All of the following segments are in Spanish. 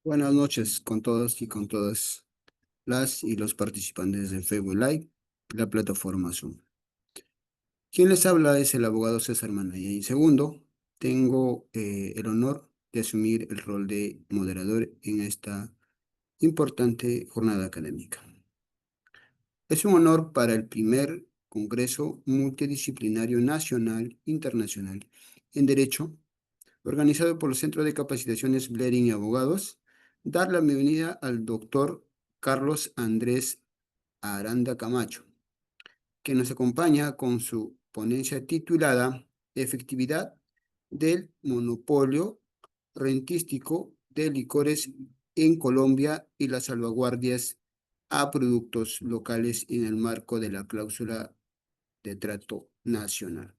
Buenas noches con todos y con todas las y los participantes del Facebook Live, la plataforma Zoom. Quien les habla es el abogado César Manaya. Y segundo, tengo el honor de asumir el rol de moderador en esta importante jornada académica. Es un honor para el primer Congreso Multidisciplinario Nacional Internacional en Derecho, organizado por el Centro de Capacitaciones Blering y Abogados, dar la bienvenida al doctor Carlos Andrés Aranda Camacho, que nos acompaña con su ponencia titulada Efectividad del monopolio rentístico de licores en Colombia y las salvaguardias a productos locales en el marco de la cláusula de trato nacional.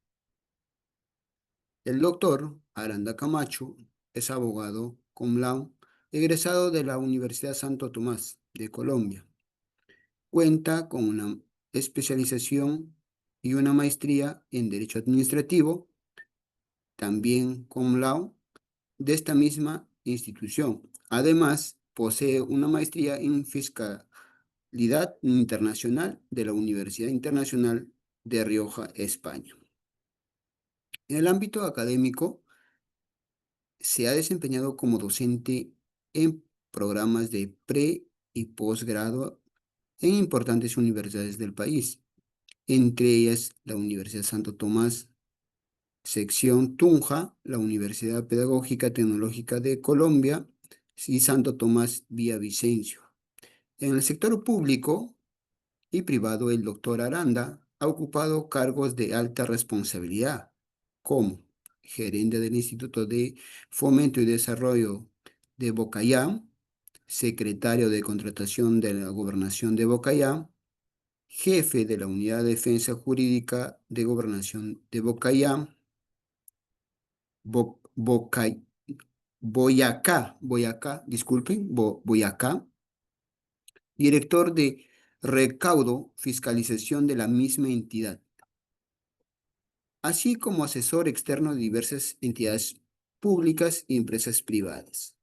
El doctor Aranda Camacho es abogado cum laude, egresado de la Universidad Santo Tomás de Colombia. Cuenta con una especialización y una maestría en Derecho Administrativo, también cum laude, de esta misma institución. Además, posee una maestría en Fiscalidad Internacional de la Universidad Internacional de Rioja, España. En el ámbito académico, se ha desempeñado como docente en programas de pre y posgrado en importantes universidades del país, entre ellas la Universidad Santo Tomás, sección Tunja, la Universidad Pedagógica Tecnológica de Colombia y Santo Tomás Villavicencio. En el sector público y privado, el doctor Aranda ha ocupado cargos de alta responsabilidad, como gerente del Instituto de Fomento y Desarrollo de Bocayá, secretario de Contratación de la Gobernación de Bocayá, jefe de la Unidad de Defensa Jurídica de Gobernación de Bocayá, Bo- Bocay- Boyacá, director de Recaudo, Fiscalización de la misma entidad, así como asesor externo de diversas entidades públicas y empresas privadas.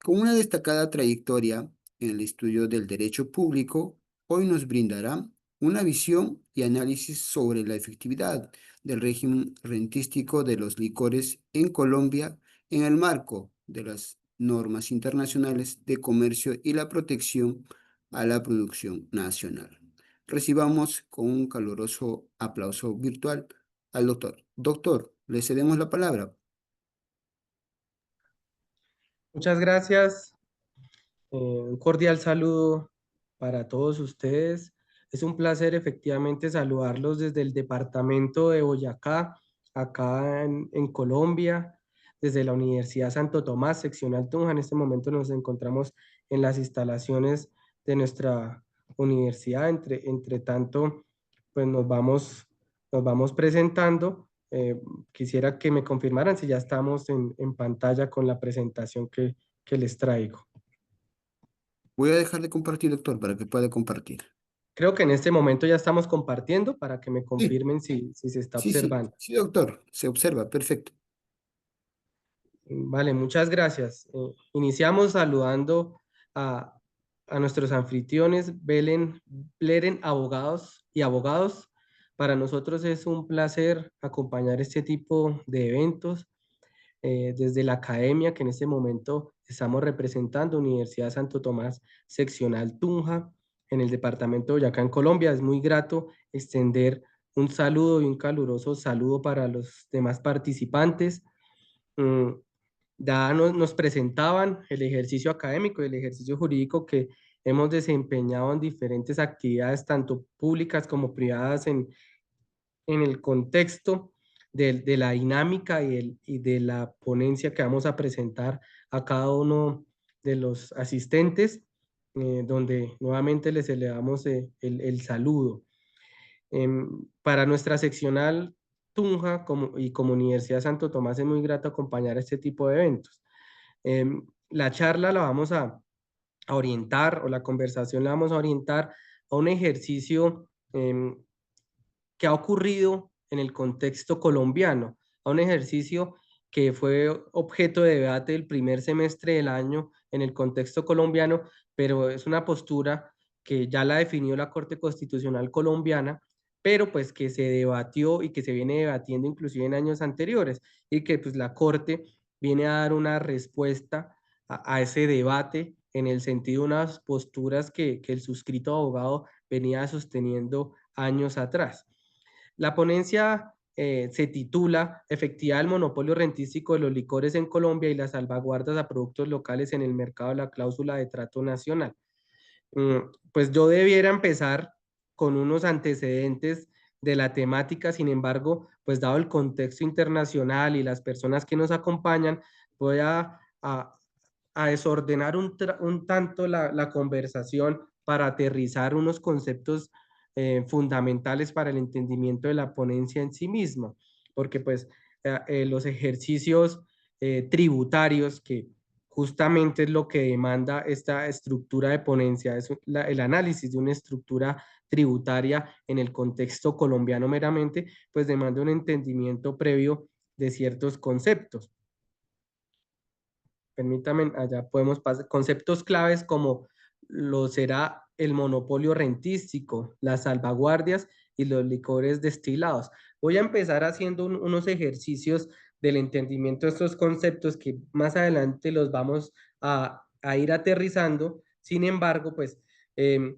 Con una destacada trayectoria en el estudio del derecho público, hoy nos brindará una visión y análisis sobre la efectividad del régimen rentístico de los licores en Colombia en el marco de las normas internacionales de comercio y la protección a la producción nacional. Recibamos con un caluroso aplauso virtual al doctor. Doctor, le cedemos la palabra. Muchas gracias. Un cordial saludo para todos ustedes. Es un placer efectivamente saludarlos desde el departamento de Boyacá, acá en Colombia, desde la Universidad Santo Tomás, seccional Tunja. En este momento nos encontramos en las instalaciones de nuestra universidad. Entre tanto, pues nos vamos presentando. Quisiera que me confirmaran si ya estamos en pantalla con la presentación que les traigo. Voy a dejar de compartir, doctor, para que pueda compartir. Creo que en este momento ya estamos compartiendo para que me Sí, confirmen si se está sí, observando. sí, doctor, se observa, perfecto. Vale, muchas gracias. Iniciamos saludando a, a nuestros anfitriones, Bleren, abogados y abogados. Para nosotros es un placer acompañar este tipo de eventos desde la academia que en este momento estamos representando, Universidad Santo Tomás, seccional Tunja, en el departamento de Boyacá, en Colombia. Es muy grato extender un saludo y un caluroso saludo para los demás participantes. Mm, Ya nos presentaban el ejercicio académico y el ejercicio jurídico que hemos desempeñado en diferentes actividades, tanto públicas como privadas, en el contexto de la dinámica y de la ponencia que vamos a presentar a cada uno de los asistentes, donde nuevamente les elevamos el saludo. Para nuestra seccional Tunja y como Universidad Santo Tomás es muy grato acompañar este tipo de eventos. La charla la vamos a orientar o la conversación la vamos a orientar a un ejercicio que ha ocurrido en el contexto colombiano, a un ejercicio que fue objeto de debate el primer semestre del año en el contexto colombiano, pero es una postura que ya la definió la Corte Constitucional colombiana, pero pues que se debatió y que se viene debatiendo inclusive en años anteriores, y que pues la Corte viene a dar una respuesta a ese debate en el sentido de unas posturas que el suscrito abogado venía sosteniendo años atrás. La ponencia se titula Efectividad del monopolio rentístico de los licores en Colombia y las salvaguardas a productos locales en el mercado de la cláusula de trato nacional. Pues yo debiera empezar con unos antecedentes de la temática, sin embargo, pues dado el contexto internacional y las personas que nos acompañan, voy a desordenar un tanto la conversación para aterrizar unos conceptos fundamentales para el entendimiento de la ponencia en sí misma, porque pues los ejercicios tributarios que justamente es lo que demanda esta estructura de ponencia, es el análisis de una estructura tributaria en el contexto colombiano meramente, pues demanda un entendimiento previo de ciertos conceptos. Permítame, allá podemos pasar conceptos claves como lo será el monopolio rentístico, las salvaguardias y los licores destilados. Voy a empezar haciendo unos ejercicios del entendimiento de estos conceptos que más adelante los vamos a ir aterrizando. Sin embargo, pues, ¿qué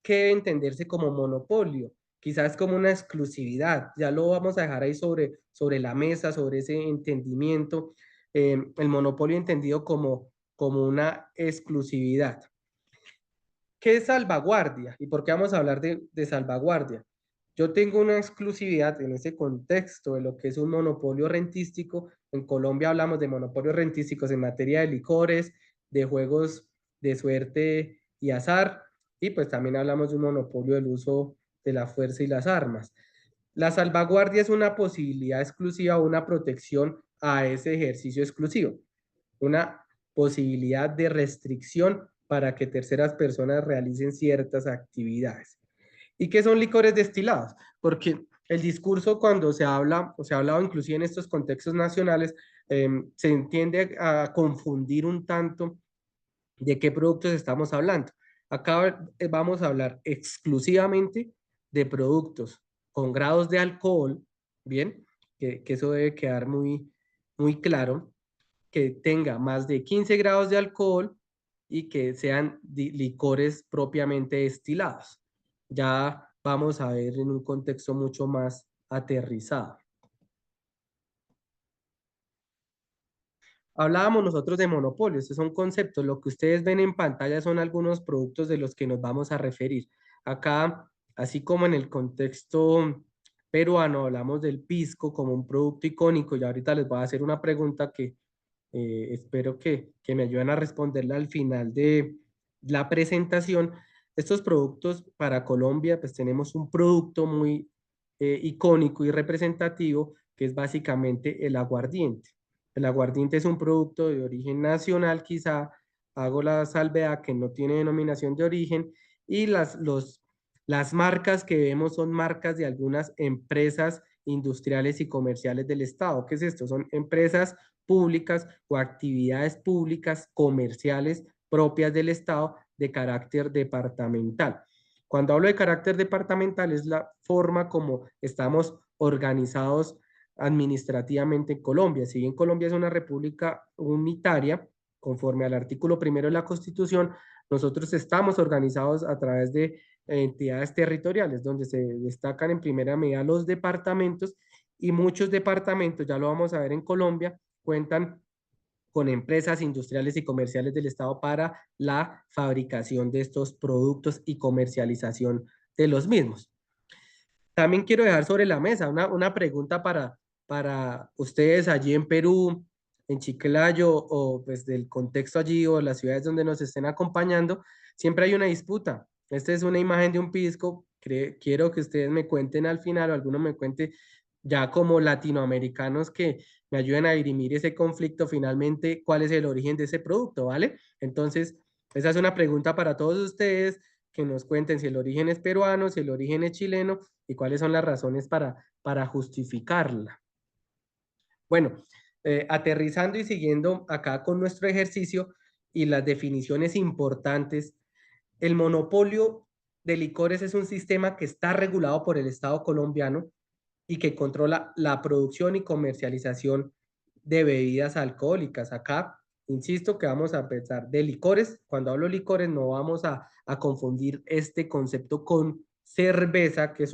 debe entenderse como monopolio? Quizás como una exclusividad. Ya lo vamos a dejar ahí sobre la mesa, sobre ese entendimiento. El monopolio entendido como una exclusividad. ¿Qué es salvaguardia? ¿Y por qué vamos a hablar de salvaguardia? Yo tengo una exclusividad en ese contexto de lo que es un monopolio rentístico. En Colombia hablamos de monopolios rentísticos en materia de licores, de juegos de suerte y azar, y pues también hablamos de un monopolio del uso de la fuerza y las armas. La salvaguardia es una posibilidad exclusiva, una protección a ese ejercicio exclusivo, una posibilidad de restricción para que terceras personas realicen ciertas actividades. ¿Y qué son licores destilados? Porque el discurso cuando se habla, o se ha hablado inclusive en estos contextos nacionales, se entiende a confundir un tanto de qué productos estamos hablando. Acá vamos a hablar exclusivamente de productos con grados de alcohol, ¿bien? Que eso debe quedar muy claro, que tenga más de 15 grados de alcohol y que sean licores propiamente destilados. Ya vamos a ver en un contexto mucho más aterrizado. Hablábamos nosotros de monopolios, estos son conceptos. Lo que ustedes ven en pantalla son algunos productos de los que nos vamos a referir. Acá, así como en el contexto peruano, hablamos del pisco como un producto icónico y ahorita les voy a hacer una pregunta que espero que me ayuden a responderla al final de la presentación. Estos productos para Colombia, pues tenemos un producto muy icónico y representativo que es básicamente el aguardiente. El aguardiente es un producto de origen nacional, quizá hago la salvedad que no tiene denominación de origen y las marcas que vemos son marcas de algunas empresas industriales y comerciales del Estado. ¿Qué es esto? Son empresas públicas o actividades públicas comerciales propias del Estado de carácter departamental. Cuando hablo de carácter departamental es la forma como estamos organizados administrativamente en Colombia. Si bien Colombia es una república unitaria, conforme al artículo primero de la Constitución, nosotros estamos organizados a través de entidades territoriales, donde se destacan en primera medida los departamentos y muchos departamentos, ya lo vamos a ver en Colombia, cuentan con empresas industriales y comerciales del Estado para la fabricación de estos productos y comercialización de los mismos. También quiero dejar sobre la mesa una pregunta para ustedes allí en Perú, en Chiclayo o pues del contexto allí o las ciudades donde nos estén acompañando. Siempre hay una disputa. Esta es una imagen de un pisco. Quiero que ustedes me cuenten al final o alguno me cuente ya como latinoamericanos que me ayuden a dirimir ese conflicto finalmente, cuál es el origen de ese producto, ¿vale? Entonces, esa es una pregunta para todos ustedes, que nos cuenten si el origen es peruano, si el origen es chileno y cuáles son las razones para justificarla. Bueno, aterrizando y siguiendo acá con nuestro ejercicio y las definiciones importantes, el monopolio de licores es un sistema que está regulado por el Estado colombiano y que controla la producción y comercialización de bebidas alcohólicas. Acá, insisto que vamos a pensar de licores. Cuando hablo de licores, no vamos a confundir este concepto con cerveza, que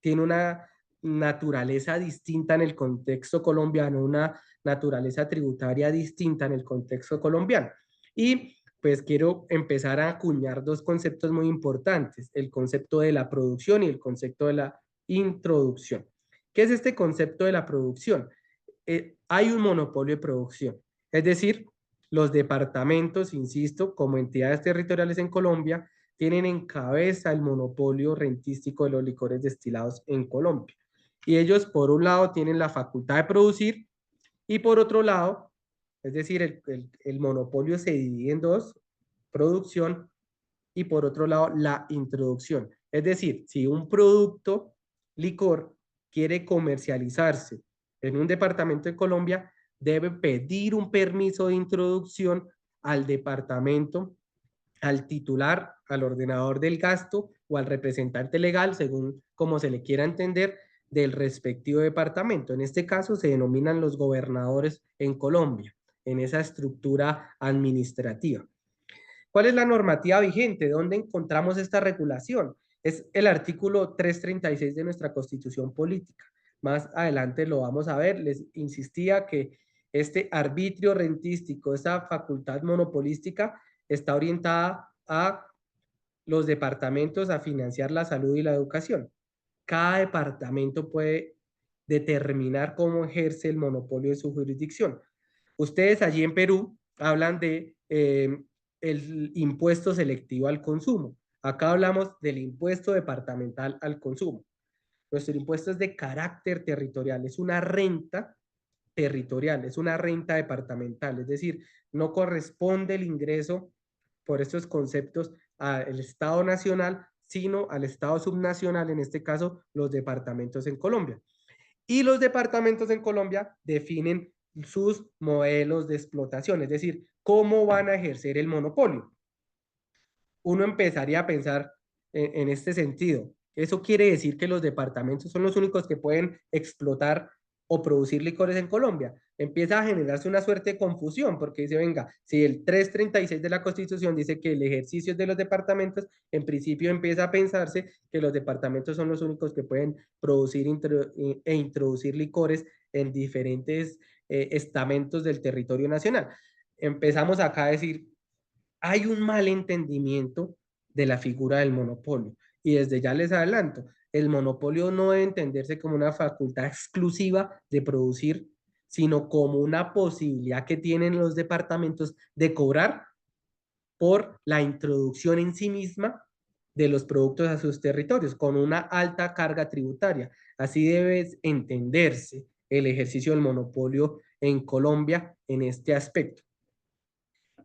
tiene una naturaleza distinta en el contexto colombiano, una naturaleza tributaria distinta en el contexto colombiano. Y pues quiero empezar a acuñar dos conceptos muy importantes, el concepto de la producción y el concepto de la introducción. ¿Qué es este concepto de la producción? Hay un monopolio de producción, es decir, los departamentos, insisto, como entidades territoriales en Colombia, tienen en cabeza el monopolio rentístico de los licores destilados en Colombia. Y ellos, por un lado, tienen la facultad de producir y por otro lado, es decir, el monopolio se divide en dos, producción y por otro lado, la introducción. Es decir, si un producto licor quiere comercializarse en un departamento de Colombia, debe pedir un permiso de introducción al departamento, al titular, al ordenador del gasto o al representante legal, según como se le quiera entender, del respectivo departamento. En este caso se denominan los gobernadores en Colombia, en esa estructura administrativa. ¿Cuál es la normativa vigente? ¿Dónde encontramos esta regulación? Es el artículo 336 de nuestra Constitución Política. Más adelante lo vamos a ver. Les insistía que este arbitrio rentístico, esta facultad monopolística, está orientada a los departamentos a financiar la salud y la educación. Cada departamento puede determinar cómo ejerce el monopolio de su jurisdicción. Ustedes allí en Perú hablan de el impuesto selectivo al consumo. Acá hablamos del impuesto departamental al consumo. Nuestro impuesto es de carácter territorial, es una renta territorial, es una renta departamental, es decir, no corresponde el ingreso por estos conceptos al Estado nacional, sino al Estado subnacional, en este caso los departamentos en Colombia. Y los departamentos en Colombia definen sus modelos de explotación, es decir, cómo van a ejercer el monopolio. Uno empezaría a pensar en este sentido. Eso quiere decir que los departamentos son los únicos que pueden explotar o producir licores en Colombia. Empieza a generarse una suerte de confusión porque dice, venga, si el 336 de la Constitución dice que el ejercicio es de los departamentos, en principio empieza a pensarse que los departamentos son los únicos que pueden producir e introducir licores en diferentes estamentos del territorio nacional. Empezamos acá a decir, hay un mal entendimiento de la figura del monopolio. Y desde ya les adelanto, el monopolio no debe entenderse como una facultad exclusiva de producir, sino como una posibilidad que tienen los departamentos de cobrar por la introducción en sí misma de los productos a sus territorios, con una alta carga tributaria. Así debe entenderse el ejercicio del monopolio en Colombia en este aspecto.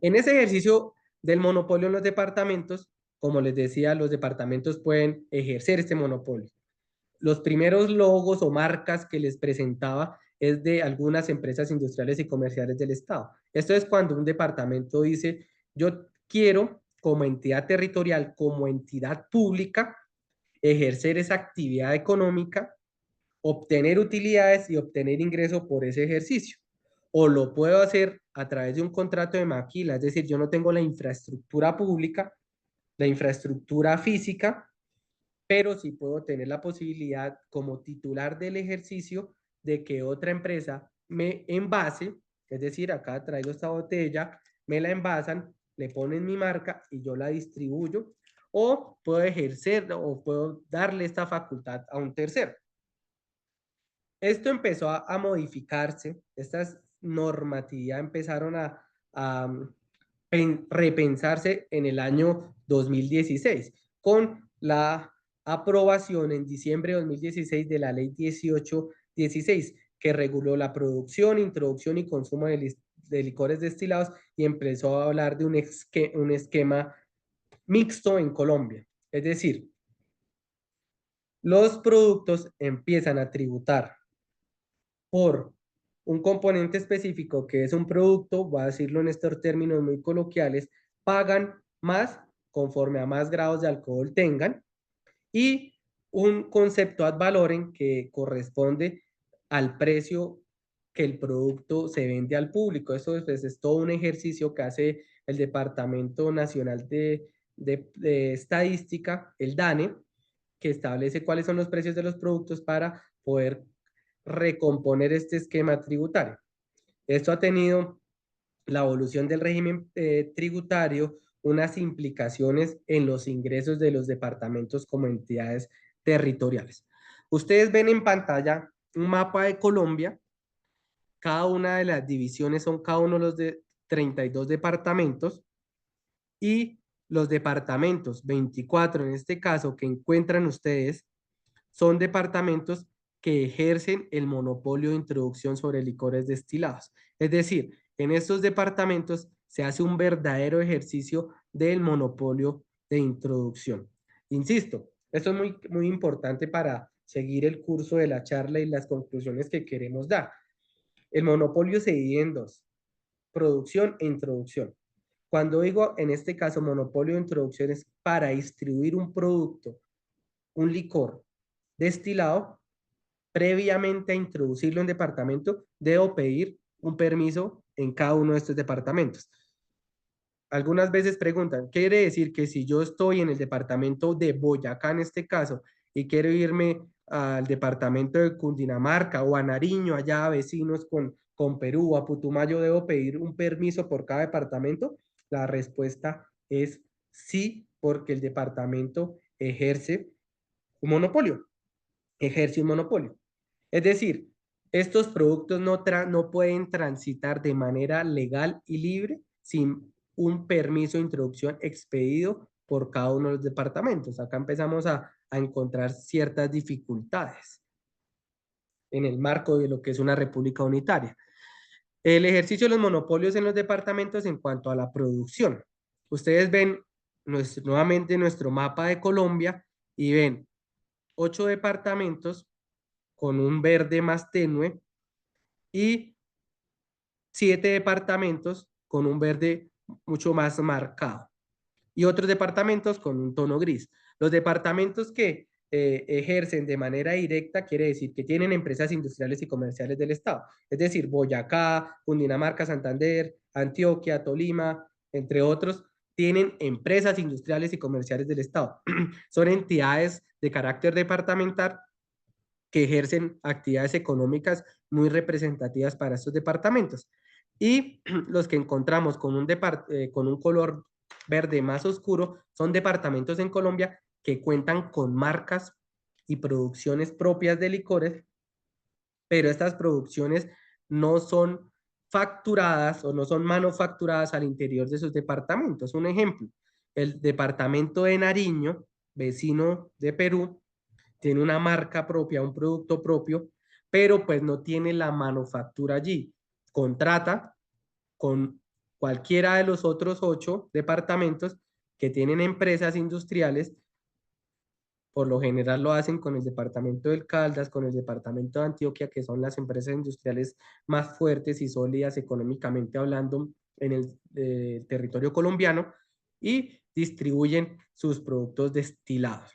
En ese ejercicio del monopolio en los departamentos, como les decía, los departamentos pueden ejercer este monopolio. Los primeros logos o marcas que les presentaba es de algunas empresas industriales y comerciales del Estado. Esto es cuando un departamento dice, yo quiero como entidad territorial, como entidad pública, ejercer esa actividad económica, obtener utilidades y obtener ingreso por ese ejercicio. O lo puedo hacer a través de un contrato de maquila, es decir, yo no tengo la infraestructura pública, la infraestructura física, pero sí puedo tener la posibilidad como titular del ejercicio de que otra empresa me envase, es decir, acá traigo esta botella, me la envasan, le ponen mi marca y yo la distribuyo, o puedo ejercer o puedo darle esta facultad a un tercero. Esto empezó a modificarse, estas normatividad empezaron a repensarse en el año 2016 con la aprobación en diciembre de 2016 de la ley 1816 que reguló la producción, introducción y consumo de licores destilados y empezó a hablar de un esquema mixto en Colombia. Es decir, los productos empiezan a tributar por un componente específico que es un producto, voy a decirlo en estos términos muy coloquiales, pagan más conforme a más grados de alcohol tengan, y un concepto ad valorem que corresponde al precio que el producto se vende al público. Eso es todo un ejercicio que hace el Departamento Nacional de Estadística, el DANE, que establece cuáles son los precios de los productos para poder recomponer este esquema tributario. Esto ha tenido la evolución del régimen tributario, unas implicaciones en los ingresos de los departamentos como entidades territoriales. Ustedes ven en pantalla un mapa de Colombia. Cada una de las divisiones son cada uno de los de 32 departamentos, y los departamentos 24 en este caso que encuentran ustedes son departamentos que ejercen el monopolio de introducción sobre licores destilados. Es decir, en estos departamentos se hace un verdadero ejercicio del monopolio de introducción. Insisto, esto es muy, muy importante para seguir el curso de la charla y las conclusiones que queremos dar. El monopolio se divide en dos: producción e introducción. Cuando digo en este caso monopolio de introducción es para distribuir un producto, un licor destilado. Previamente a introducirlo en departamento, debo pedir un permiso en cada uno de estos departamentos. Algunas veces preguntan, ¿quiere decir que si yo estoy en el departamento de Boyacá en este caso y quiero irme al departamento de Cundinamarca o a Nariño, allá vecinos con Perú, a Putumayo, debo pedir un permiso por cada departamento? La respuesta es sí, porque el departamento ejerce un monopolio, ejerce un monopolio. Es decir, estos productos no pueden transitar de manera legal y libre sin un permiso de introducción expedido por cada uno de los departamentos. Acá empezamos a encontrar ciertas dificultades en el marco de lo que es una república unitaria. El ejercicio de los monopolios en los departamentos en cuanto a la producción. Ustedes ven nuevamente nuestro mapa de Colombia y ven 8 departamentos con un verde más tenue y 7 departamentos con un verde mucho más marcado y otros departamentos con un tono gris. Los departamentos que ejercen de manera directa quiere decir que tienen empresas industriales y comerciales del Estado, es decir, Boyacá, Cundinamarca, Santander, Antioquia, Tolima, entre otros, tienen empresas industriales y comerciales del Estado. Son entidades de carácter departamental que ejercen actividades económicas muy representativas para estos departamentos. Y los que encontramos con un color verde más oscuro son departamentos en Colombia que cuentan con marcas y producciones propias de licores, pero estas producciones no son facturadas o no son manufacturadas al interior de sus departamentos. Un ejemplo, el departamento de Nariño, vecino de Perú, tiene una marca propia, un producto propio, pero pues no tiene la manufactura allí. Contrata con cualquiera de los otros 8 departamentos que tienen empresas industriales. Por lo general lo hacen con el departamento del Caldas, con el departamento de Antioquia, que son las empresas industriales más fuertes y sólidas económicamente hablando en el territorio colombiano, y distribuyen sus productos destilados.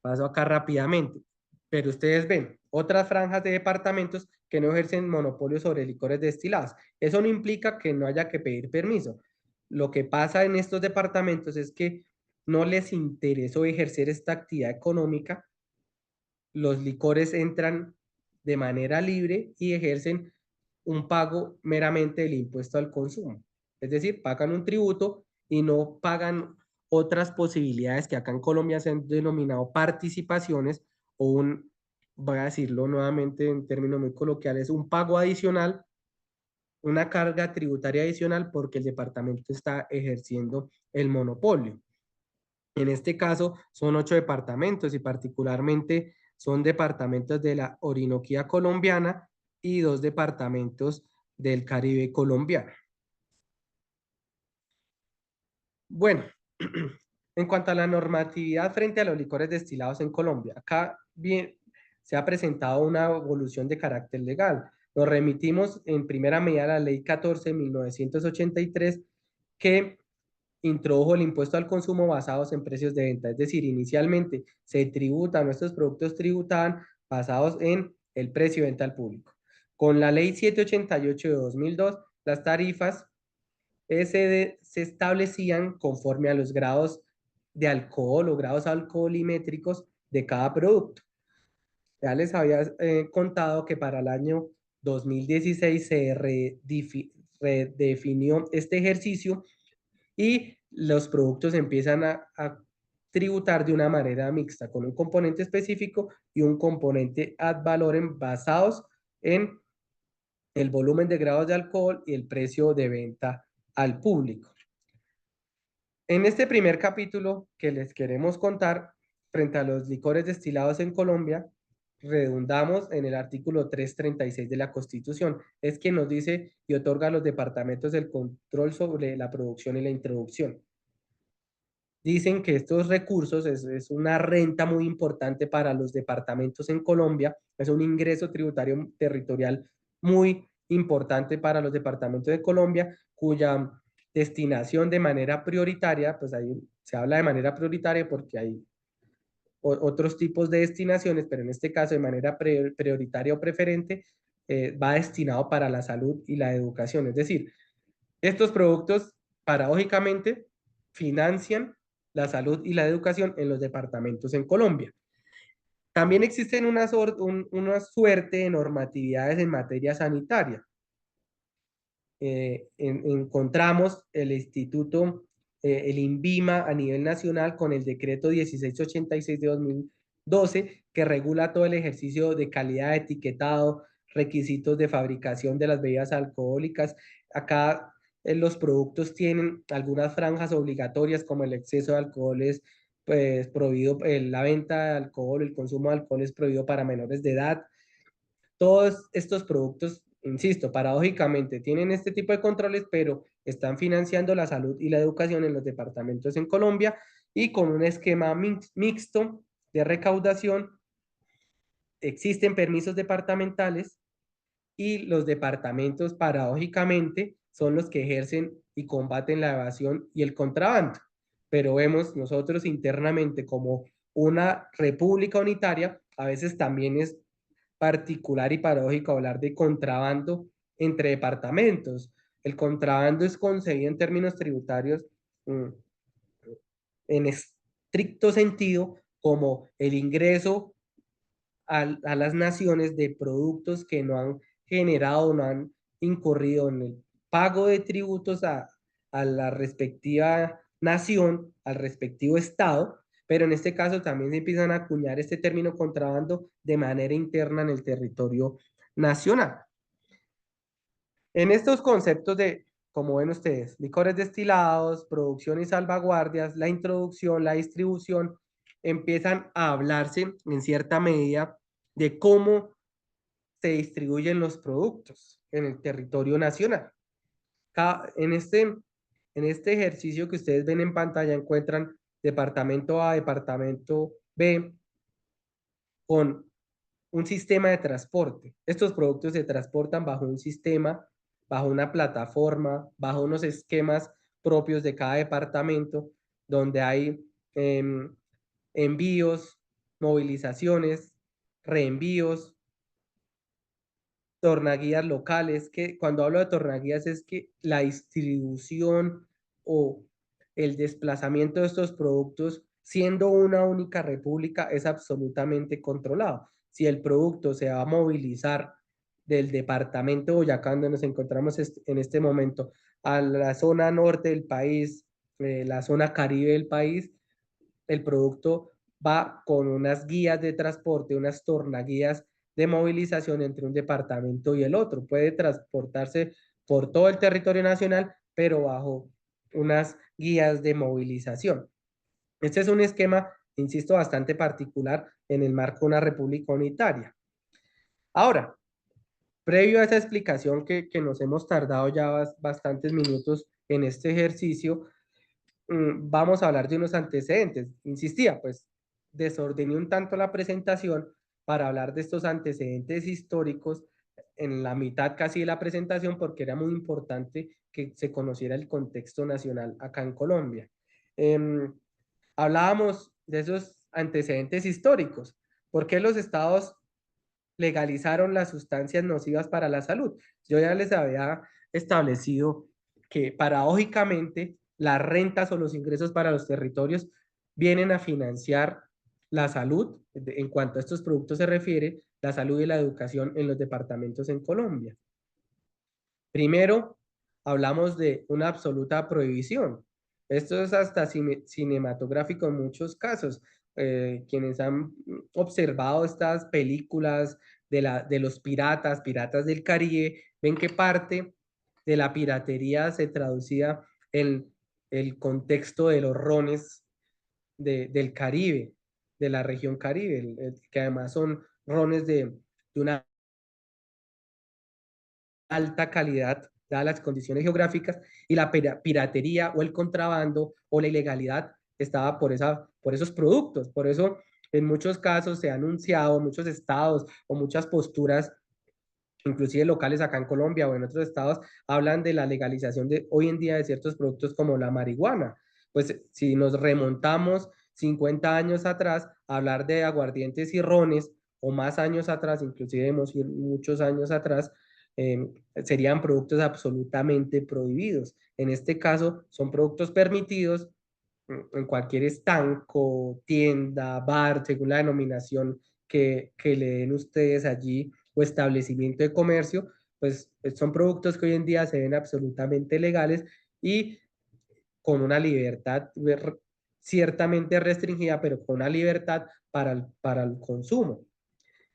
Paso acá rápidamente. Pero ustedes ven otras franjas de departamentos que no ejercen monopolio sobre licores destilados. Eso no implica que no haya que pedir permiso. Lo que pasa en estos departamentos es que no les interesó ejercer esta actividad económica. Los licores entran de manera libre y ejercen un pago meramente del impuesto al consumo. Es decir, pagan un tributo y no pagan otras posibilidades que acá en Colombia se han denominado participaciones o voy a decirlo nuevamente en términos muy coloquiales, un pago adicional, una carga tributaria adicional porque el departamento está ejerciendo el monopolio. En este caso son 8 departamentos y particularmente son departamentos de la Orinoquía colombiana y 2 departamentos del Caribe colombiano. Bueno, en cuanto a la normatividad frente a los licores destilados en Colombia, acá bien se ha presentado una evolución de carácter legal. Nos remitimos en primera medida a la Ley 14 de 1983, que introdujo el impuesto al consumo basados en precios de venta. Es decir, inicialmente se tributan, nuestros productos tributaban basados en el precio de venta al público. Con la Ley 788 de 2002, las tarifas se establecían conforme a los grados de alcohol o grados alcoholimétricos de cada producto. Ya les había contado que para el año 2016 se redefinió este ejercicio y los productos empiezan a tributar de una manera mixta, con un componente específico y un componente ad valorem basados en el volumen de grados de alcohol y el precio de venta al público. En este primer capítulo que les queremos contar, frente a los licores destilados en Colombia, redundamos en el artículo 336 de la Constitución. Es quien nos dice y otorga a los departamentos el control sobre la producción y la introducción. Dicen que estos recursos es una renta muy importante para los departamentos en Colombia, es un ingreso tributario territorial muy importante para los departamentos de Colombia, cuya destinación de manera prioritaria, pues ahí se habla de manera prioritaria porque hay otros tipos de destinaciones, pero en este caso de manera prioritaria o preferente, va destinado para la salud y la educación. Es decir, estos productos, paradójicamente, financian la salud y la educación en los departamentos en Colombia. También existen una suerte de normatividades en materia sanitaria. Encontramos el Instituto, el INVIMA a nivel nacional con el decreto 1686 de 2012 que regula todo el ejercicio de calidad de etiquetado, requisitos de fabricación de las bebidas alcohólicas. Acá los productos tienen algunas franjas obligatorias como el exceso de alcohol es pues prohibido, la venta de alcohol, el consumo de alcohol es prohibido para menores de edad. Todos estos productos, insisto, paradójicamente tienen este tipo de controles, pero están financiando la salud y la educación en los departamentos en Colombia y con un esquema mixto de recaudación. Existen permisos departamentales y los departamentos, paradójicamente, son los que ejercen y combaten la evasión y el contrabando. Pero vemos nosotros internamente como una república unitaria, a veces también es particular y paradójico hablar de contrabando entre departamentos. El contrabando es concebido en términos tributarios en estricto sentido como el ingreso a las naciones de productos que no han generado, no han incurrido en el pago de tributos a la respectiva nación, al respectivo estado, pero en este caso también se empiezan a acuñar este término contrabando de manera interna en el territorio nacional. En estos conceptos de, como ven ustedes, licores destilados, producción y salvaguardias, la introducción, la distribución, empiezan a hablarse en cierta medida de cómo se distribuyen los productos en el territorio nacional. En este ejercicio que ustedes ven en pantalla encuentran departamento A, departamento B, con un sistema de transporte. Estos productos se transportan bajo un sistema, bajo una plataforma, bajo unos esquemas propios de cada departamento, donde hay envíos, movilizaciones, reenvíos, tornaguías locales, que cuando hablo de tornaguías es que la distribución o el desplazamiento de estos productos, siendo una única república, es absolutamente controlado. Si el producto se va a movilizar del departamento de Boyacá, donde nos encontramos en este momento, a la zona norte del país, la zona caribe del país, el producto va con unas guías de transporte, unas tornaguías de movilización entre un departamento y el otro. Puede transportarse por todo el territorio nacional, pero bajo unas guías de movilización. Este es un esquema, insisto, bastante particular en el marco de una república unitaria. Ahora, previo a esa explicación que nos hemos tardado ya bastantes minutos en este ejercicio, vamos a hablar de unos antecedentes. Insistía, pues desordené un tanto la presentación para hablar de estos antecedentes históricos en la mitad casi de la presentación porque era muy importante que se conociera el contexto nacional acá en Colombia. Em, Hablábamos de esos antecedentes históricos. ¿Por qué los estados legalizaron las sustancias nocivas para la salud? Yo ya les había establecido que paradójicamente las rentas o los ingresos para los territorios vienen a financiar la salud, en cuanto a estos productos se refiere, la salud y la educación en los departamentos en Colombia. Primero, hablamos de una absoluta prohibición. Esto es hasta cinematográfico en muchos casos. Quienes han observado estas películas de los piratas, piratas del Caribe, ven que parte de la piratería se traducía en el contexto de los rones del Caribe, de la región Caribe, que además son rones de una alta calidad, dadas las condiciones geográficas, y la piratería o el contrabando o la ilegalidad estaba por esos productos. Por eso, en muchos casos se ha anunciado, muchos estados o muchas posturas, inclusive locales acá en Colombia o en otros estados, hablan de la legalización de hoy en día de ciertos productos como la marihuana. Pues si nos remontamos 50 años atrás, hablar de aguardientes y rones, o más años atrás, inclusive muchos años atrás, eh, serían productos absolutamente prohibidos. En este caso, son productos permitidos en cualquier estanco, tienda, bar, según la denominación que le den ustedes allí o establecimiento de comercio, pues son productos que hoy en día se ven absolutamente legales y con una libertad ciertamente restringida, pero con una libertad para el consumo.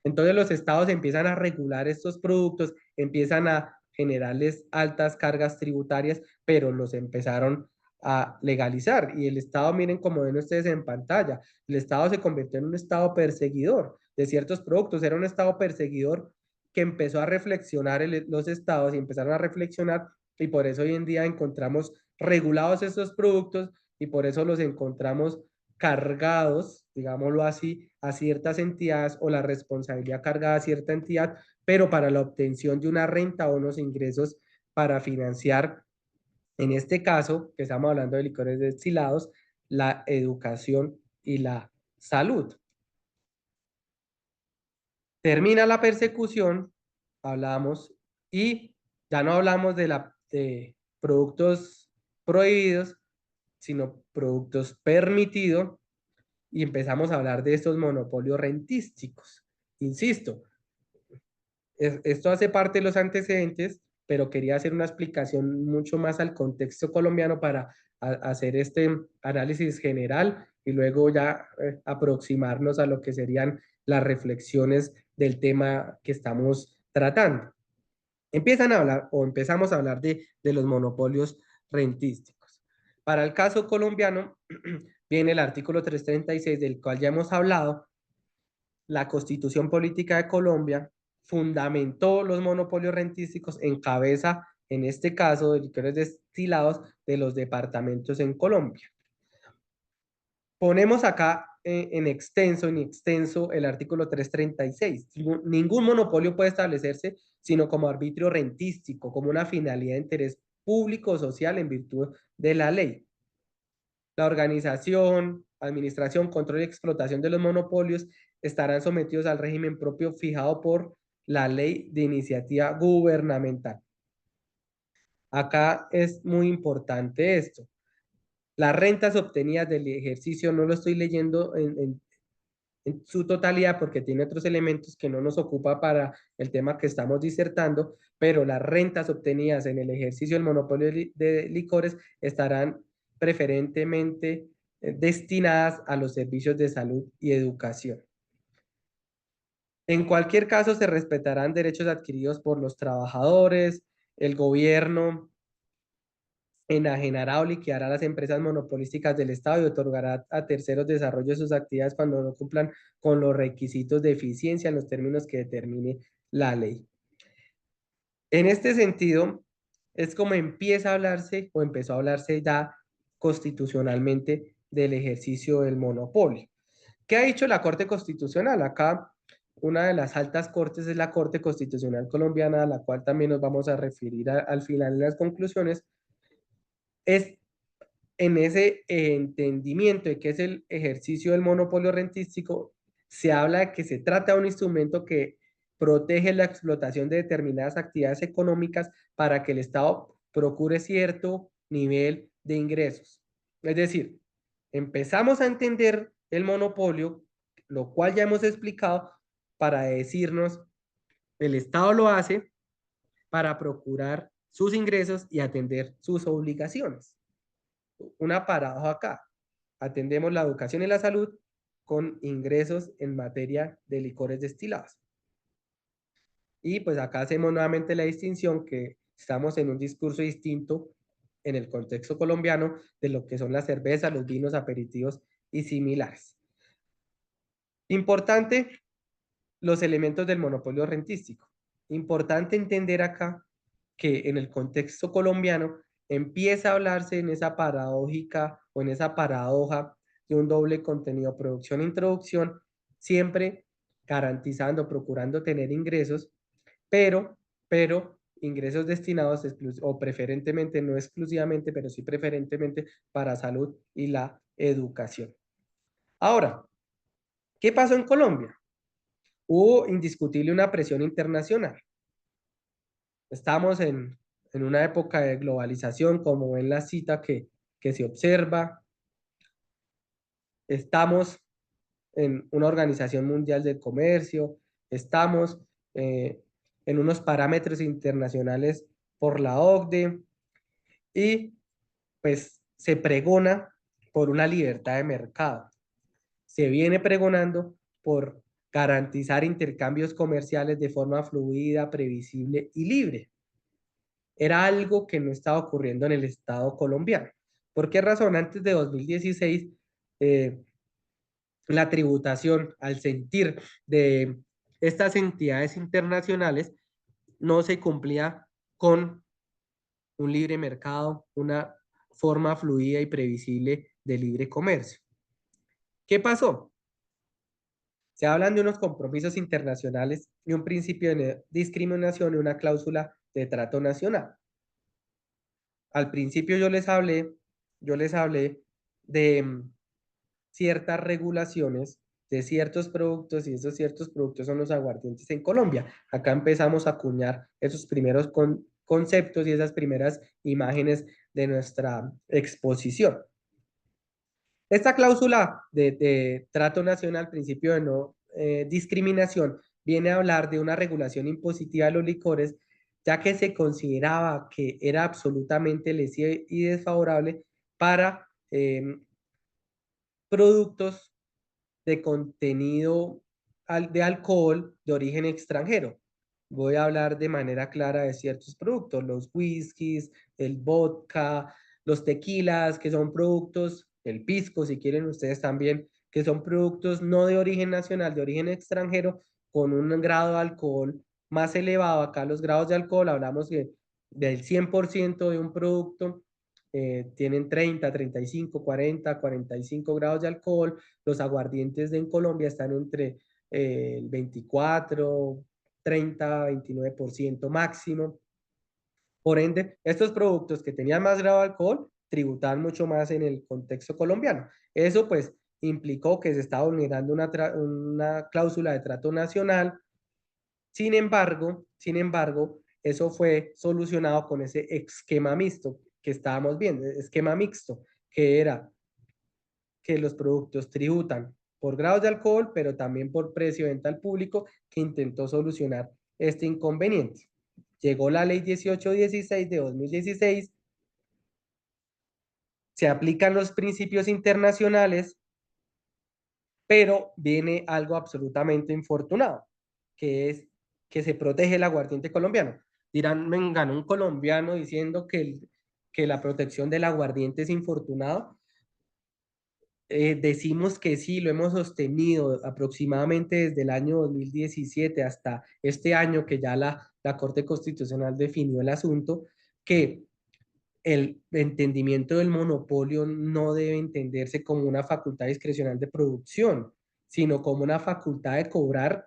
Entonces los estados empiezan a regular estos productos, empiezan a generarles altas cargas tributarias, pero los empezaron a legalizar. Y el estado, miren como ven ustedes en pantalla, el estado se convirtió en un estado perseguidor de ciertos productos, era un estado perseguidor que empezó a reflexionar los estados y empezaron a reflexionar y por eso hoy en día encontramos regulados estos productos y por eso los encontramos cargados, digámoslo así, a ciertas entidades o la responsabilidad cargada a cierta entidad, pero para la obtención de una renta o unos ingresos para financiar, en este caso, que estamos hablando de licores destilados, la educación y la salud. Termina la persecución, hablamos, y ya no hablamos de productos prohibidos, sino productos permitidos, y empezamos a hablar de estos monopolios rentísticos. Insisto, esto hace parte de los antecedentes, pero quería hacer una explicación mucho más al contexto colombiano para hacer este análisis general y luego ya aproximarnos a lo que serían las reflexiones del tema que estamos tratando. Empiezan a hablar o empezamos a hablar de los monopolios rentísticos. Para el caso colombiano, viene el artículo 336 del cual ya hemos hablado. La Constitución Política de Colombia fundamentó los monopolios rentísticos en cabeza, en este caso, de licores destilados de los departamentos en Colombia. Ponemos acá en extenso el artículo 336. Ningún monopolio puede establecerse sino como arbitrio rentístico, como una finalidad de interés público o social en virtud de la ley. La organización, administración, control y explotación de los monopolios estarán sometidos al régimen propio fijado por la ley de iniciativa gubernamental. Acá es muy importante esto. Las rentas obtenidas del ejercicio, no lo estoy leyendo en su totalidad porque tiene otros elementos que no nos ocupa para el tema que estamos disertando, pero las rentas obtenidas en el ejercicio del monopolio de licores estarán preferentemente destinadas a los servicios de salud y educación. En cualquier caso, se respetarán derechos adquiridos por los trabajadores, el gobierno enajenará o liquidará las empresas monopolísticas del Estado y otorgará a terceros desarrollo de sus actividades cuando no cumplan con los requisitos de eficiencia en los términos que determine la ley. En este sentido, es como empieza a hablarse o empezó a hablarse ya constitucionalmente del ejercicio del monopolio. ¿Qué ha dicho la Corte Constitucional? Acá una de las altas cortes es la Corte Constitucional Colombiana, a la cual también nos vamos a referir al final en las conclusiones, es en ese entendimiento de que es el ejercicio del monopolio rentístico, se habla de que se trata de un instrumento que protege la explotación de determinadas actividades económicas para que el Estado procure cierto nivel de ingresos. Es decir, empezamos a entender el monopolio, lo cual ya hemos explicado, para decirnos, el Estado lo hace para procurar sus ingresos y atender sus obligaciones. Una paradoja acá. Atendemos la educación y la salud con ingresos en materia de licores destilados. Y pues acá hacemos nuevamente la distinción que estamos en un discurso distinto en el contexto colombiano de lo que son las cervezas, los vinos, aperitivos y similares. Importante, los elementos del monopolio rentístico. Importante entender acá que en el contexto colombiano empieza a hablarse en esa paradójica o en esa paradoja de un doble contenido, producción e introducción, siempre garantizando, procurando tener ingresos, pero ingresos destinados o preferentemente, no exclusivamente, pero sí preferentemente para salud y la educación. Ahora, ¿qué pasó en Colombia? Hubo indiscutible una presión internacional. Estamos en una época de globalización, como en la cita que se observa. Estamos en una organización mundial del comercio, estamos en unos parámetros internacionales por la OCDE y pues se pregona por una libertad de mercado. Se viene pregonando por garantizar intercambios comerciales de forma fluida, previsible y libre. Era algo que no estaba ocurriendo en el Estado colombiano. ¿Por qué razón? Antes de 2016, eh, la tributación al sentir de estas entidades internacionales no se cumplía con un libre mercado, una forma fluida y previsible de libre comercio. ¿Qué pasó? Se hablan de unos compromisos internacionales y un principio de discriminación y una cláusula de trato nacional. Al principio yo les hablé de ciertas regulaciones de ciertos productos y esos ciertos productos son los aguardientes en Colombia. Acá empezamos a acuñar esos primeros conceptos y esas primeras imágenes de nuestra exposición. Esta cláusula de trato nacional, principio de no discriminación, viene a hablar de una regulación impositiva de los licores, ya que se consideraba que era absolutamente lesiva y desfavorable para productos de contenido de alcohol de origen extranjero. Voy a hablar de manera clara de ciertos productos, los whiskies, el vodka, los tequilas, que son productos, el pisco, si quieren ustedes también, que son productos no de origen nacional, de origen extranjero, con un grado de alcohol más elevado. Acá los grados de alcohol, hablamos del 100% de un producto, tienen 30, 35, 40, 45 grados de alcohol. Los aguardientes en Colombia están entre el 24, 30, 29% máximo. Por ende, estos productos que tenían más grado de alcohol tributaban mucho más en el contexto colombiano. Eso pues implicó que se estaba vulnerando una cláusula de trato nacional. Sin embargo, eso fue solucionado con ese esquema mixto que estábamos viendo, esquema mixto, que era que los productos tributan por grados de alcohol, pero también por precio de venta al público, que intentó solucionar este inconveniente. Llegó la ley 1816 de 2016, se aplican los principios internacionales, pero viene algo absolutamente infortunado, que es que se protege el aguardiente colombiano. Dirán, venga, un colombiano diciendo que la protección del aguardiente es infortunado. Decimos que sí, lo hemos sostenido aproximadamente desde el año 2017 hasta este año que ya la Corte Constitucional definió el asunto, que el entendimiento del monopolio no debe entenderse como una facultad discrecional de producción, sino como una facultad de cobrar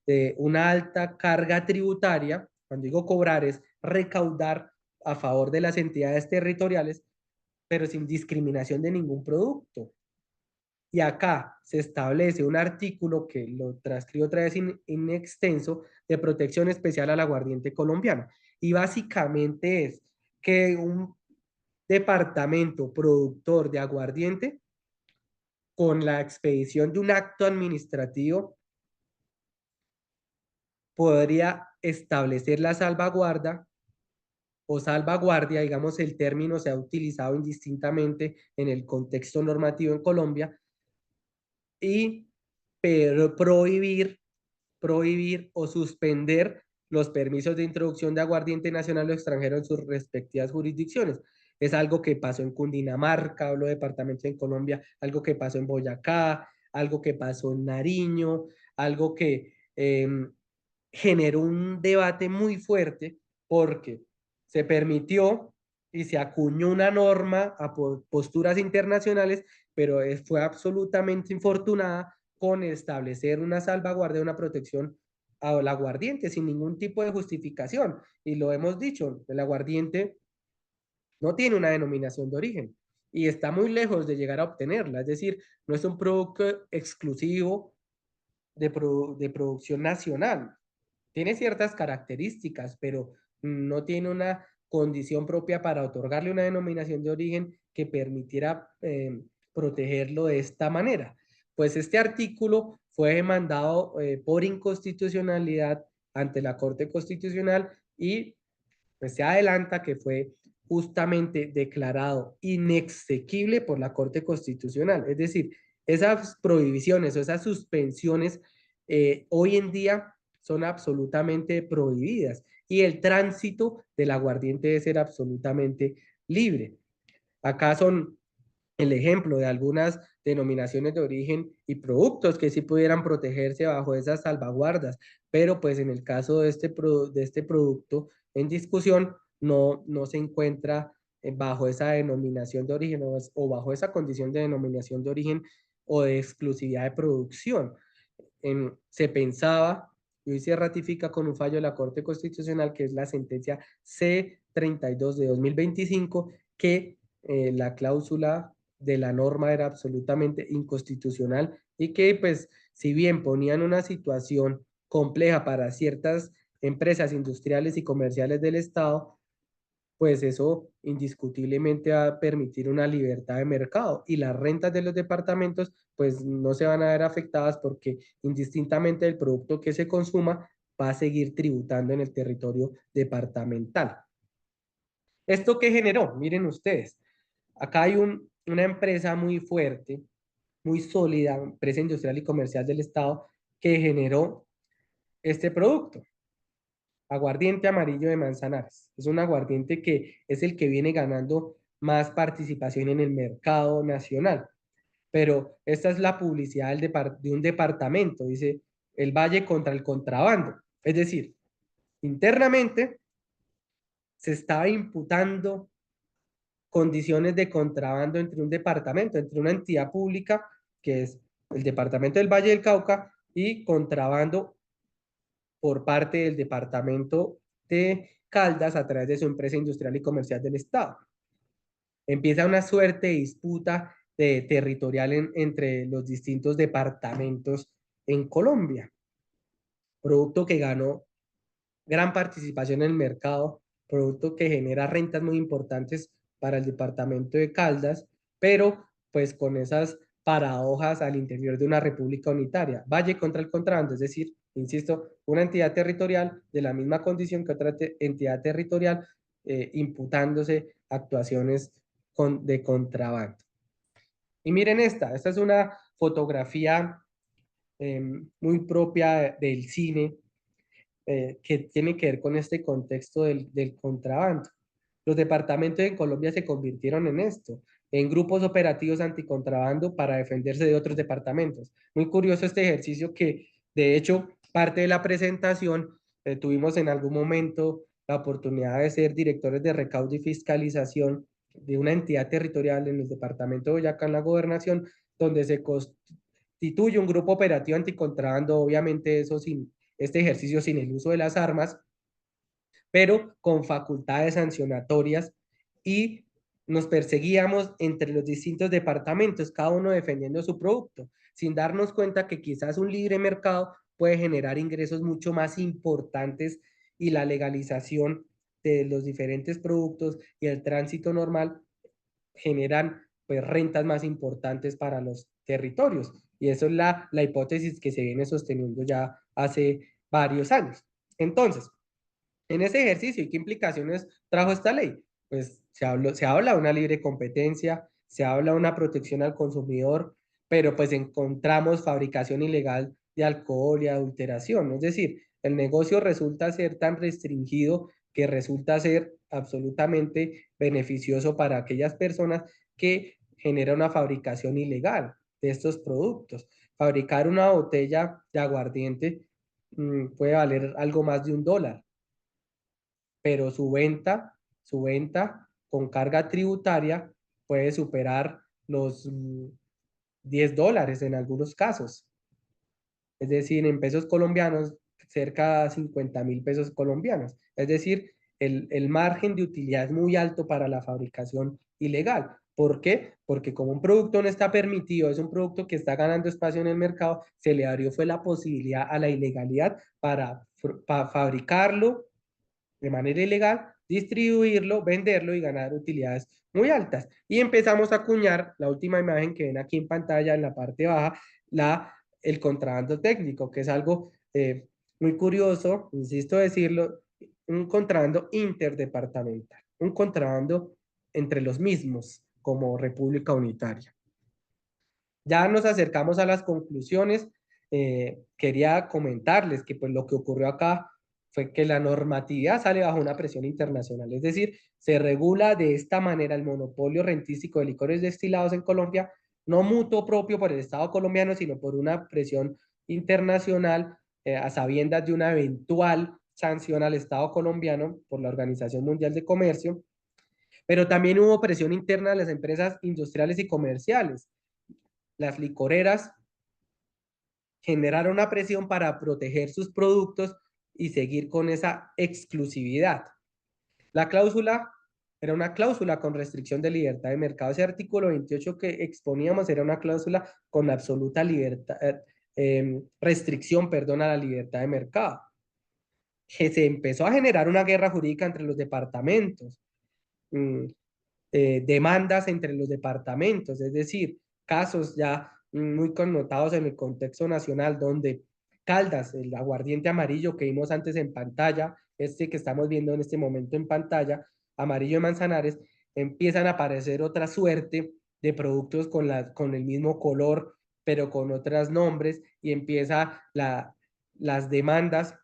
de una alta carga tributaria. Cuando digo cobrar es recaudar a favor de las entidades territoriales, pero sin discriminación de ningún producto. Y acá se establece un artículo que lo transcribo otra vez in extenso de protección especial al aguardiente colombiano. Y básicamente es que un departamento productor de aguardiente, con la expedición de un acto administrativo, podría establecer la salvaguarda o salvaguardia, digamos, el término se ha utilizado indistintamente en el contexto normativo en Colombia, y pero prohibir o suspender los permisos de introducción de aguardiente nacional o extranjero en sus respectivas jurisdicciones. Es algo que pasó en Cundinamarca, hablo de departamentos en Colombia, algo que pasó en Boyacá, algo que pasó en Nariño, algo que generó un debate muy fuerte porque se permitió y se acuñó una norma a posturas internacionales, pero fue absolutamente infortunada con establecer una salvaguardia, una protección al aguardiente sin ningún tipo de justificación. Y lo hemos dicho, el aguardiente no tiene una denominación de origen y está muy lejos de llegar a obtenerla. Es decir, no es un producto exclusivo de producción nacional. Tiene ciertas características, pero no tiene una condición propia para otorgarle una denominación de origen que permitiera protegerlo de esta manera. Pues este artículo fue demandado por inconstitucionalidad ante la Corte Constitucional y pues se adelanta que fue justamente declarado inexequible por la Corte Constitucional. Es decir, esas prohibiciones o esas suspensiones hoy en día son absolutamente prohibidas y el tránsito del aguardiente debe ser absolutamente libre. Acá son el ejemplo de algunas denominaciones de origen y productos que sí pudieran protegerse bajo esas salvaguardas, pero pues en el caso de este producto en discusión no se encuentra bajo esa denominación de origen o bajo esa condición de denominación de origen o de exclusividad de producción. Se pensaba, y hoy se ratifica con un fallo de la Corte Constitucional, que es la sentencia C32 de 2025, que la cláusula de la norma era absolutamente inconstitucional y que, pues, si bien ponían una situación compleja para ciertas empresas industriales y comerciales del Estado, pues eso indiscutiblemente va a permitir una libertad de mercado y las rentas de los departamentos pues no se van a ver afectadas porque indistintamente del producto que se consuma va a seguir tributando en el territorio departamental. ¿Esto qué generó? Miren ustedes, acá hay una empresa muy fuerte, muy sólida, empresa industrial y comercial del Estado que generó este producto. Aguardiente amarillo de Manzanares. Es un aguardiente que es el que viene ganando más participación en el mercado nacional. Pero esta es la publicidad de un departamento, dice el Valle contra el contrabando. Es decir, internamente se estaba imputando condiciones de contrabando entre un departamento, entre una entidad pública, que es el departamento del Valle del Cauca, y contrabando por parte del departamento de Caldas a través de su empresa industrial y comercial del Estado. Empieza una suerte de disputa territorial entre los distintos departamentos en Colombia, producto que ganó gran participación en el mercado, producto que genera rentas muy importantes para el departamento de Caldas, pero pues con esas paradojas al interior de una república unitaria. Valle contra el contrabando, es decir, insisto, una entidad territorial de la misma condición que otra entidad territorial imputándose actuaciones de contrabando. Y miren esta es una fotografía muy propia del cine que tiene que ver con este contexto del contrabando. Los departamentos en Colombia se convirtieron en esto, en grupos operativos anticontrabando para defenderse de otros departamentos. Muy curioso este ejercicio que, de hecho, parte de la presentación, tuvimos en algún momento la oportunidad de ser directores de recaudo y fiscalización de una entidad territorial en el departamento de Boyacá, en la gobernación, donde se constituye un grupo operativo anticontrabando, obviamente eso sin este ejercicio sin el uso de las armas, pero con facultades sancionatorias y nos perseguíamos entre los distintos departamentos, cada uno defendiendo su producto, sin darnos cuenta que quizás un libre mercado puede generar ingresos mucho más importantes y la legalización de los diferentes productos y el tránsito normal generan pues rentas más importantes para los territorios. Y eso es la hipótesis que se viene sosteniendo ya hace varios años. Entonces, en ese ejercicio, ¿y qué implicaciones trajo esta ley? Pues se habla de una libre competencia, se habla de una protección al consumidor, pero pues encontramos fabricación ilegal de alcohol y adulteración. Es decir, el negocio resulta ser tan restringido que resulta ser absolutamente beneficioso para aquellas personas que generan una fabricación ilegal de estos productos. Fabricar una botella de aguardiente puede valer algo más de $1, pero su venta con carga tributaria puede superar los $10 en algunos casos. Es decir, en pesos colombianos, cerca de 50.000 pesos colombianos. Es decir, el margen de utilidad es muy alto para la fabricación ilegal. ¿Por qué? Porque como un producto no está permitido, es un producto que está ganando espacio en el mercado, se le abrió fue la posibilidad a la ilegalidad para fabricarlo de manera ilegal, distribuirlo, venderlo y ganar utilidades muy altas. Y empezamos a acuñar la última imagen que ven aquí en pantalla en la parte baja, el contrabando técnico, que es algo muy curioso, insisto decirlo, un contrabando interdepartamental, un contrabando entre los mismos como República Unitaria. Ya nos acercamos a las conclusiones. Quería comentarles que pues lo que ocurrió acá fue que la normatividad sale bajo una presión internacional, es decir, se regula de esta manera el monopolio rentístico de licores destilados en Colombia, no mutuo propio por el Estado colombiano, sino por una presión internacional a sabiendas de una eventual sanción al Estado colombiano por la Organización Mundial de Comercio, pero también hubo presión interna de las empresas industriales y comerciales. Las licoreras generar una presión para proteger sus productos y seguir con esa exclusividad. La cláusula era una cláusula con restricción de libertad de mercado. Ese artículo 28 que exponíamos era una cláusula con absoluta libertad, restricción, perdón, a la libertad de mercado. Que se empezó a generar una guerra jurídica entre los departamentos. Demandas entre los departamentos, es decir, casos ya muy connotados en el contexto nacional donde Caldas, el aguardiente amarillo que vimos antes en pantalla, este que estamos viendo en este momento en pantalla, amarillo de Manzanares, empiezan a aparecer otra suerte de productos con el mismo color, pero con otros nombres, y empieza las demandas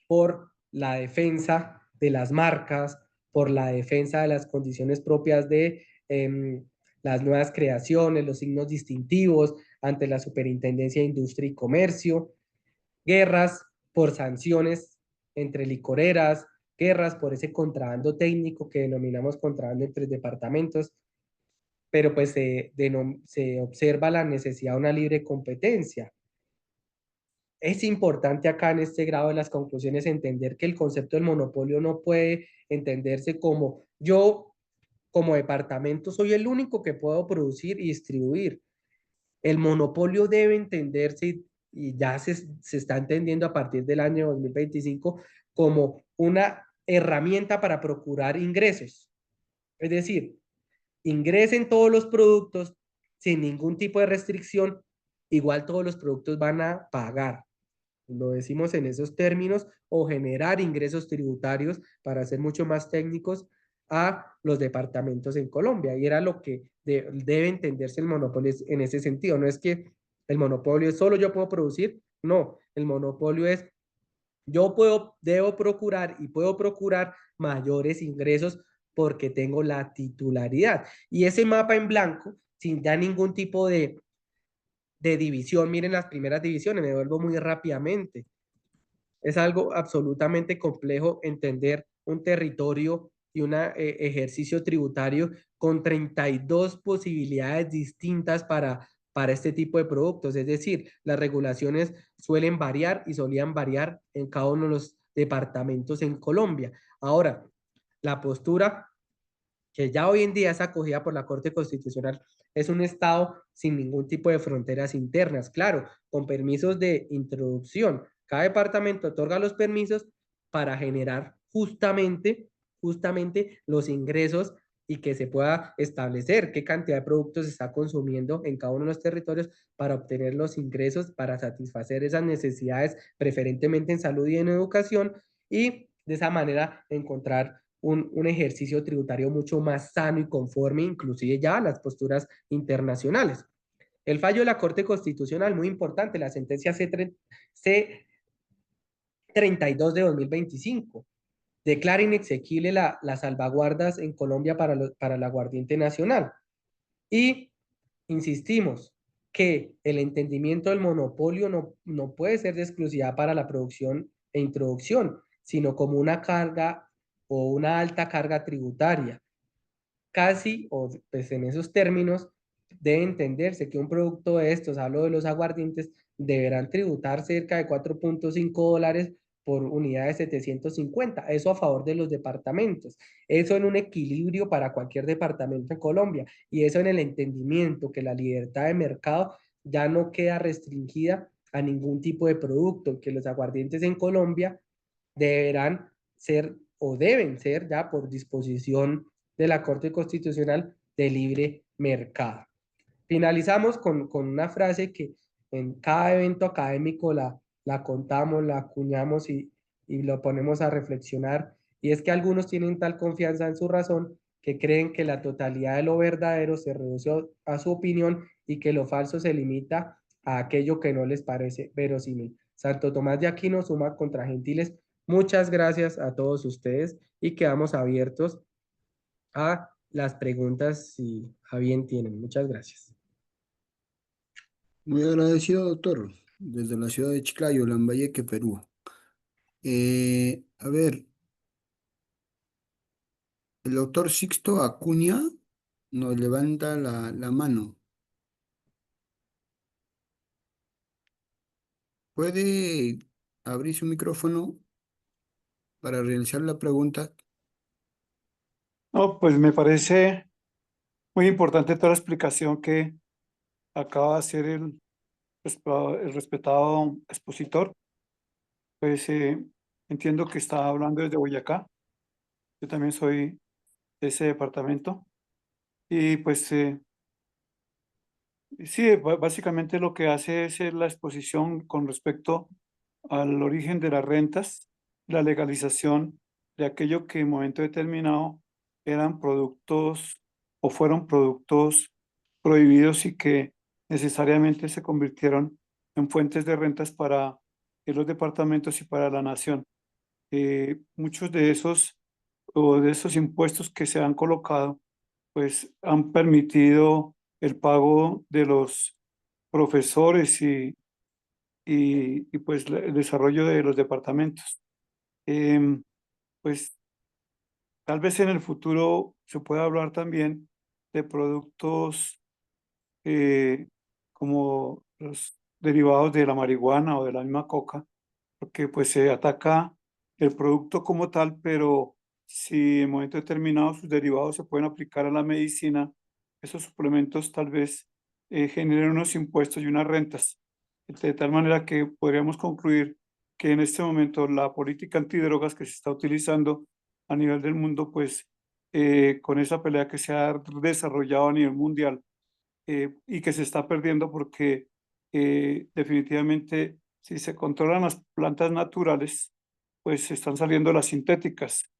por la defensa de las marcas, por la defensa de las condiciones propias de las nuevas creaciones, los signos distintivos ante la Superintendencia de Industria y Comercio, guerras por sanciones entre licoreras, guerras por ese contrabando técnico que denominamos contrabando entre departamentos, pero pues se observa la necesidad de una libre competencia. Es importante acá en este grado de las conclusiones entender que el concepto del monopolio no puede entenderse como yo, como departamento, soy el único que puedo producir y distribuir. El monopolio debe entenderse y ya se está entendiendo a partir del año 2025 como una herramienta para procurar ingresos. Es decir, ingresen todos los productos sin ningún tipo de restricción, igual todos los productos van a pagar. Lo decimos en esos términos, o generar ingresos tributarios, para ser mucho más técnicos, a los departamentos en Colombia. Y era lo que debe entenderse el monopolio en ese sentido. No es que el monopolio es solo yo puedo producir, no, el monopolio es yo debo procurar y puedo procurar mayores ingresos porque tengo la titularidad. Y ese mapa en blanco, sin ya ningún tipo de división, miren las primeras divisiones, me vuelvo muy rápidamente. Es algo absolutamente complejo entender un territorio y un ejercicio tributario con 32 posibilidades distintas para este tipo de productos. Es decir, las regulaciones suelen variar y solían variar en cada uno de los departamentos en Colombia. Ahora, la postura que ya hoy en día es acogida por la Corte Constitucional, es un Estado sin ningún tipo de fronteras internas, claro, con permisos de introducción. Cada departamento otorga los permisos para generar justamente los ingresos y que se pueda establecer qué cantidad de productos se está consumiendo en cada uno de los territorios para obtener los ingresos, para satisfacer esas necesidades, preferentemente en salud y en educación, y de esa manera encontrar un ejercicio tributario mucho más sano y conforme, inclusive ya a las posturas internacionales. El fallo de la Corte Constitucional, muy importante, la sentencia C32 de 2025, declara inexequible las salvaguardas en Colombia para el aguardiente nacional. Y insistimos que el entendimiento del monopolio no puede ser de exclusividad para la producción e introducción, sino como una carga o una alta carga tributaria. Casi, o pues en esos términos, debe entenderse que un producto de estos, hablo de los aguardientes, deberán tributar cerca de $4.5 por unidad de 750. Eso a favor de los departamentos. Eso en un equilibrio para cualquier departamento en Colombia. Y eso en el entendimiento que la libertad de mercado ya no queda restringida a ningún tipo de producto, que los aguardientes en Colombia deberán ser o deben ser ya por disposición de la Corte Constitucional de libre mercado. Finalizamos con una frase que en cada evento académico la contamos, la acuñamos y lo ponemos a reflexionar, y es que algunos tienen tal confianza en su razón que creen que la totalidad de lo verdadero se reduce a su opinión y que lo falso se limita a aquello que no les parece verosímil. Santo Tomás de Aquino suma contra gentiles. Muchas gracias a todos ustedes y quedamos abiertos a las preguntas si a bien tienen. Muchas gracias. Muy agradecido, doctor, desde la ciudad de Chiclayo, Lambayeque, Perú. A ver, el doctor Sixto Acuña nos levanta la mano. ¿Puede abrir su micrófono para realizar la pregunta? No, pues me parece muy importante toda la explicación que acaba de hacer el respetado expositor. Pues entiendo que está hablando desde Boyacá. Yo también soy de ese departamento. Y pues sí, básicamente lo que hace es la exposición con respecto al origen de las rentas, la legalización de aquello que en momento determinado eran productos o fueron productos prohibidos y que necesariamente se convirtieron en fuentes de rentas para los departamentos y para la nación. Muchos de esos o de esos impuestos que se han colocado, pues han permitido el pago de los profesores y pues el desarrollo de los departamentos. Em, pues tal vez en el futuro se pueda hablar también de productos como los derivados de la marihuana o de la misma coca, porque pues se ataca el producto como tal, pero si en momento determinado sus derivados se pueden aplicar a la medicina, esos suplementos tal vez generen unos impuestos y unas rentas, de tal manera que podríamos concluir que en este momento la política antidrogas que se está utilizando a nivel del mundo, pues con esa pelea que se ha desarrollado a nivel mundial, y que se está perdiendo porque definitivamente si se controlan las plantas naturales, pues están saliendo las sintéticas,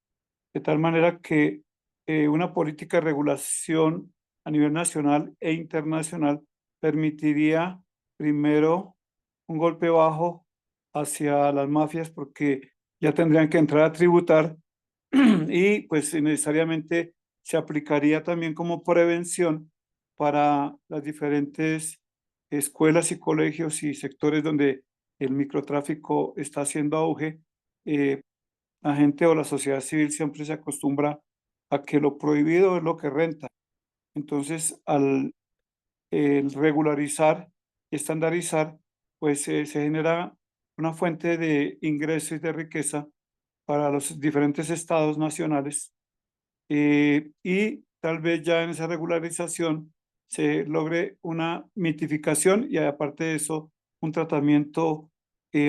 de tal manera que una política de regulación a nivel nacional e internacional permitiría primero un golpe bajo hacia las mafias porque ya tendrían que entrar a tributar y pues necesariamente se aplicaría también como prevención para las diferentes escuelas y colegios y sectores donde el microtráfico está haciendo auge. La gente o la sociedad civil siempre se acostumbra a que lo prohibido es lo que renta. Entonces, al el regularizar y estandarizar, pues se genera una fuente de ingresos y de riqueza para los diferentes estados nacionales, y tal vez ya en esa regularización se logre una mitificación y aparte de eso un tratamiento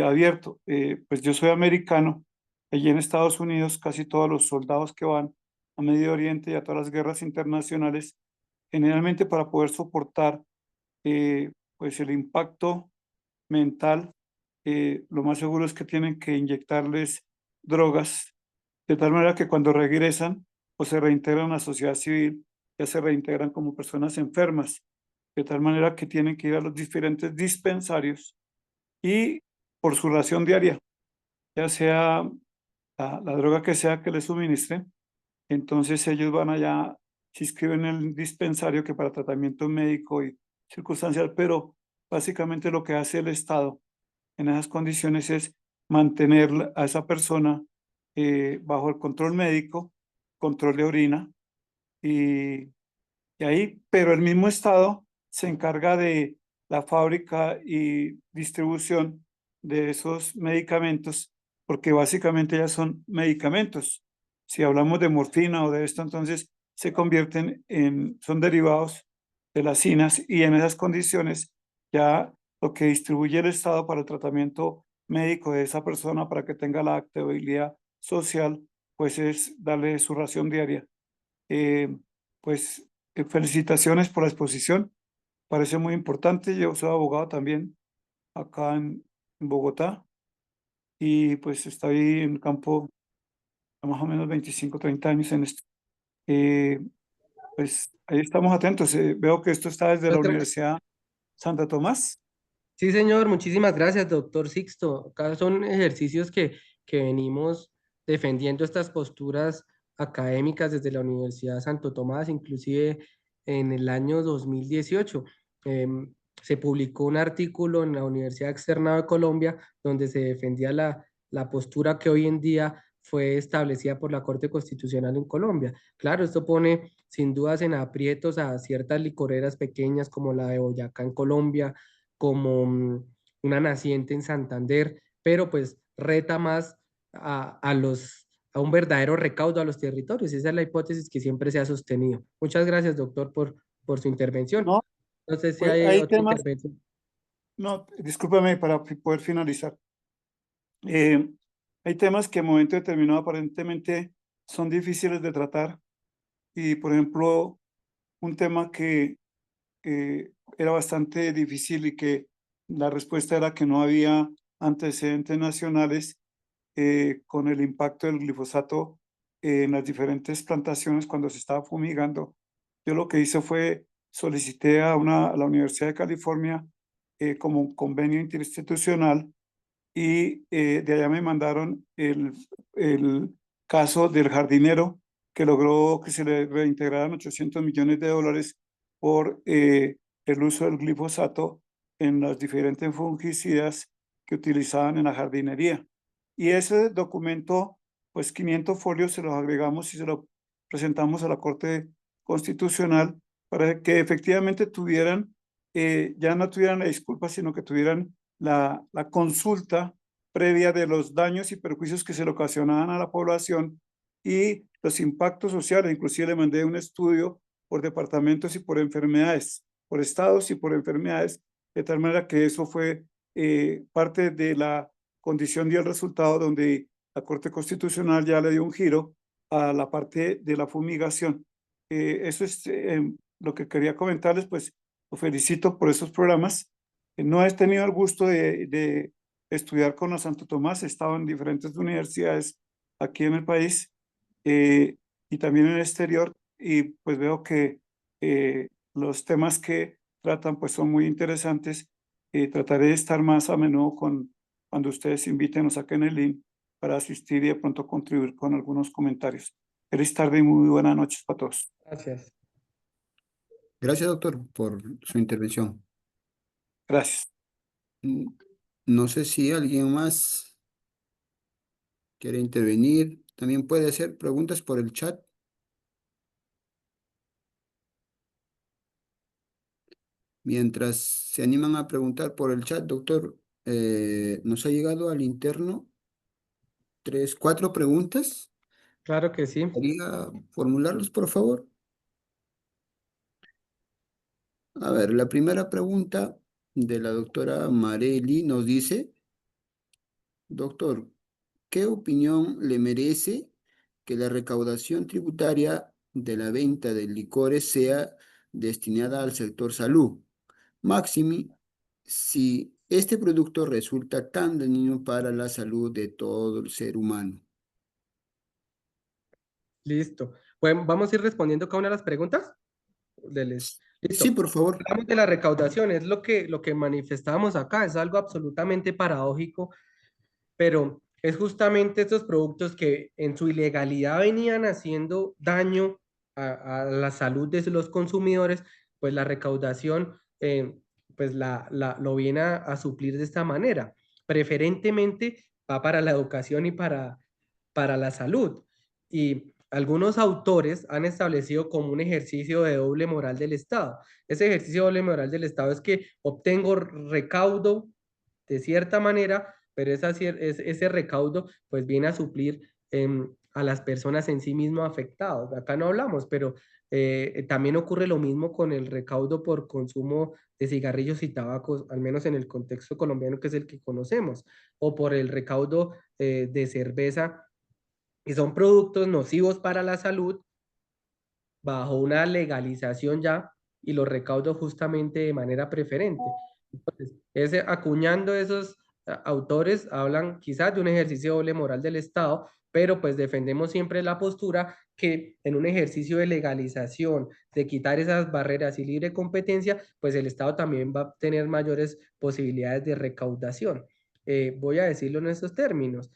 abierto. Pues yo soy americano, allí en Estados Unidos casi todos los soldados que van a Medio Oriente y a todas las guerras internacionales, generalmente para poder soportar pues el impacto mental, lo más seguro es que tienen que inyectarles drogas, de tal manera que cuando regresan o se reintegran a la sociedad civil, ya se reintegran como personas enfermas, de tal manera que tienen que ir a los diferentes dispensarios y por su ración diaria, ya sea la droga que sea que les suministren, entonces ellos van allá, se inscriben en el dispensario que para tratamiento médico y circunstancial, pero básicamente lo que hace el Estado en esas condiciones es mantener a esa persona bajo el control médico, control de orina, y, y ahí, pero el mismo Estado se encarga de la fábrica y distribución de esos medicamentos, porque básicamente ya son medicamentos. Si hablamos de morfina o de esto, entonces se convierten son derivados de las cinas y en esas condiciones ya lo que distribuye el Estado para el tratamiento médico de esa persona para que tenga la actividad social, pues es darle su ración diaria. Eh, pues felicitaciones por la exposición, parece muy importante. Yo soy abogado también acá en Bogotá y pues estoy en el campo a más o menos 25, 30 años en esto. Eh, pues ahí estamos atentos. Veo que esto está desde la Doctor, Universidad Santa Tomás. sí, señor, muchísimas gracias, doctor Sixto. Acá son ejercicios que venimos defendiendo estas posturas académicas desde la Universidad Santo Tomás, inclusive en el año 2018. Se publicó un artículo en la Universidad Externado de Colombia donde se defendía la postura que hoy en día fue establecida por la Corte Constitucional en Colombia. Claro, esto pone sin dudas en aprietos a ciertas licoreras pequeñas como la de Boyacá en Colombia, como una naciente en Santander, pero pues reta más a un verdadero recaudo a los territorios. Esa es la hipótesis que siempre se ha sostenido. Muchas gracias, doctor, por su intervención. No, No sé si pues hay hay otra temas, intervención. no, discúlpame para poder finalizar. Eh, hay temas que en momento determinado aparentemente son difíciles de tratar y, por ejemplo, un tema que era bastante difícil y que la respuesta era que no había antecedentes nacionales con el impacto del glifosato en las diferentes plantaciones cuando se estaba fumigando. Yo lo que hice fue solicité a la Universidad de California como un convenio interinstitucional y de allá me mandaron el caso del jardinero que logró que se le reintegraran 800 millones de dólares por el uso del glifosato en las diferentes fungicidas que utilizaban en la jardinería. Y ese documento, pues 500 folios se los agregamos y se lo presentamos a la Corte Constitucional para que efectivamente tuvieran, ya no tuvieran la disculpa, sino que tuvieran la consulta previa de los daños y perjuicios que se le ocasionaban a la población y los impactos sociales. Inclusive le mandé un estudio por departamentos y por enfermedades, por estados y por enfermedades, de tal manera que eso fue parte de la condición y el resultado donde la Corte Constitucional ya le dio un giro a la parte de la fumigación. Eso es lo que quería comentarles, pues lo felicito por esos programas. No he tenido el gusto de estudiar con la Santo Tomás, he estado en diferentes universidades aquí en el país y también en el exterior y pues veo que los temas que tratan pues son muy interesantes. Trataré de estar más a menudo cuando ustedes inviten o saquen el link para asistir y de pronto contribuir con algunos comentarios. Feliz tarde y muy buenas noches para todos. Gracias. Gracias, doctor, por su intervención. Gracias. Mm, No sé si alguien más quiere intervenir. También puede hacer preguntas por el chat. Mientras se animan a preguntar por el chat, doctor, nos ha llegado al interno cuatro preguntas. Claro que sí. ¿Podría formularlos, por favor? A ver, la primera pregunta de la doctora Mareli nos dice, doctor, ¿qué opinión le merece que la recaudación tributaria de la venta de licores sea destinada al sector salud? Máxime, si este producto resulta tan dañino para la salud de todo el ser humano. Listo. Bueno, vamos a ir respondiendo cada una de las preguntas. Sí, Listo. por favor. Hablamos de la recaudación, es lo que manifestábamos acá, es algo absolutamente paradójico, pero es justamente estos productos que en su ilegalidad venían haciendo daño a la salud de los consumidores, pues la recaudación pues lo viene a suplir de esta manera. Preferentemente va para la educación y para la salud. Y algunos autores han establecido como un ejercicio de doble moral del Estado. Ese ejercicio de doble moral del Estado es que obtengo recaudo de cierta manera, pero ese recaudo pues viene a suplir a las personas en sí mismo afectadas. Acá no hablamos, pero también ocurre lo mismo con el recaudo por consumo de cigarrillos y tabacos, al menos en el contexto colombiano que es el que conocemos, o por el recaudo de cerveza, que son productos nocivos para la salud bajo una legalización ya y los recaudo justamente de manera preferente. Entonces, acuñando esos autores hablan quizás de un ejercicio de doble moral del Estado, pero pues defendemos siempre la postura que en un ejercicio de legalización, de quitar esas barreras y libre competencia, pues el Estado también va a tener mayores posibilidades de recaudación. Voy a decirlo en estos términos.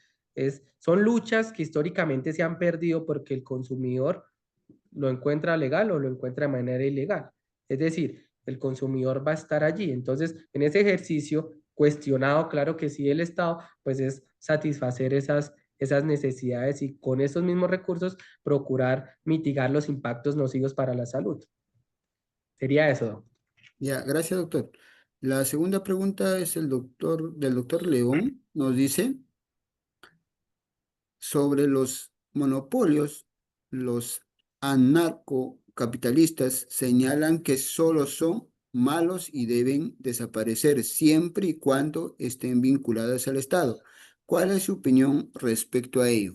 Son luchas que históricamente se han perdido porque el consumidor lo encuentra legal o lo encuentra de manera ilegal. Es decir, el consumidor va a estar allí. Entonces, en ese ejercicio cuestionado, claro que sí, el Estado, pues es satisfacer esas necesidades y con esos mismos recursos procurar mitigar los impactos nocivos para la salud. Sería eso. Ya, gracias, doctor. La segunda pregunta es del doctor León. Nos dice sobre los monopolios, los anarcocapitalistas señalan que solo son malos y deben desaparecer siempre y cuando estén vinculadas al Estado. ¿Cuál es su opinión respecto a ello?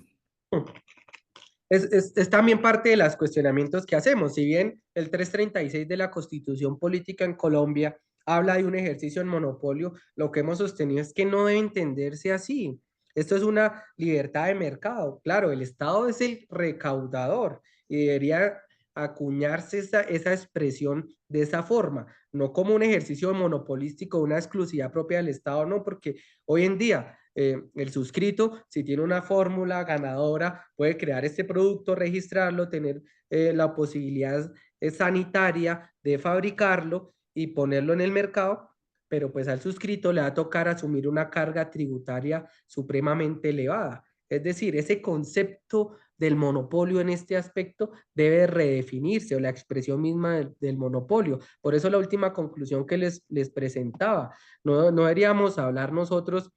Es también parte de los cuestionamientos que hacemos. Si bien el 336 de la Constitución Política en Colombia habla de un ejercicio en monopolio, lo que hemos sostenido es que no debe entenderse así. Esto es una libertad de mercado. Claro, el Estado es el recaudador y debería acuñarse esa expresión de esa forma, no como un ejercicio monopolístico, una exclusividad propia del Estado, no, porque hoy en día el suscrito, si tiene una fórmula ganadora, puede crear este producto, registrarlo, tener la posibilidad sanitaria de fabricarlo y ponerlo en el mercado, pero pues al suscrito le va a tocar asumir una carga tributaria supremamente elevada. Es decir, ese concepto del monopolio en este aspecto debe redefinirse o la expresión misma del monopolio. Por eso la última conclusión que les presentaba, no deberíamos hablar nosotros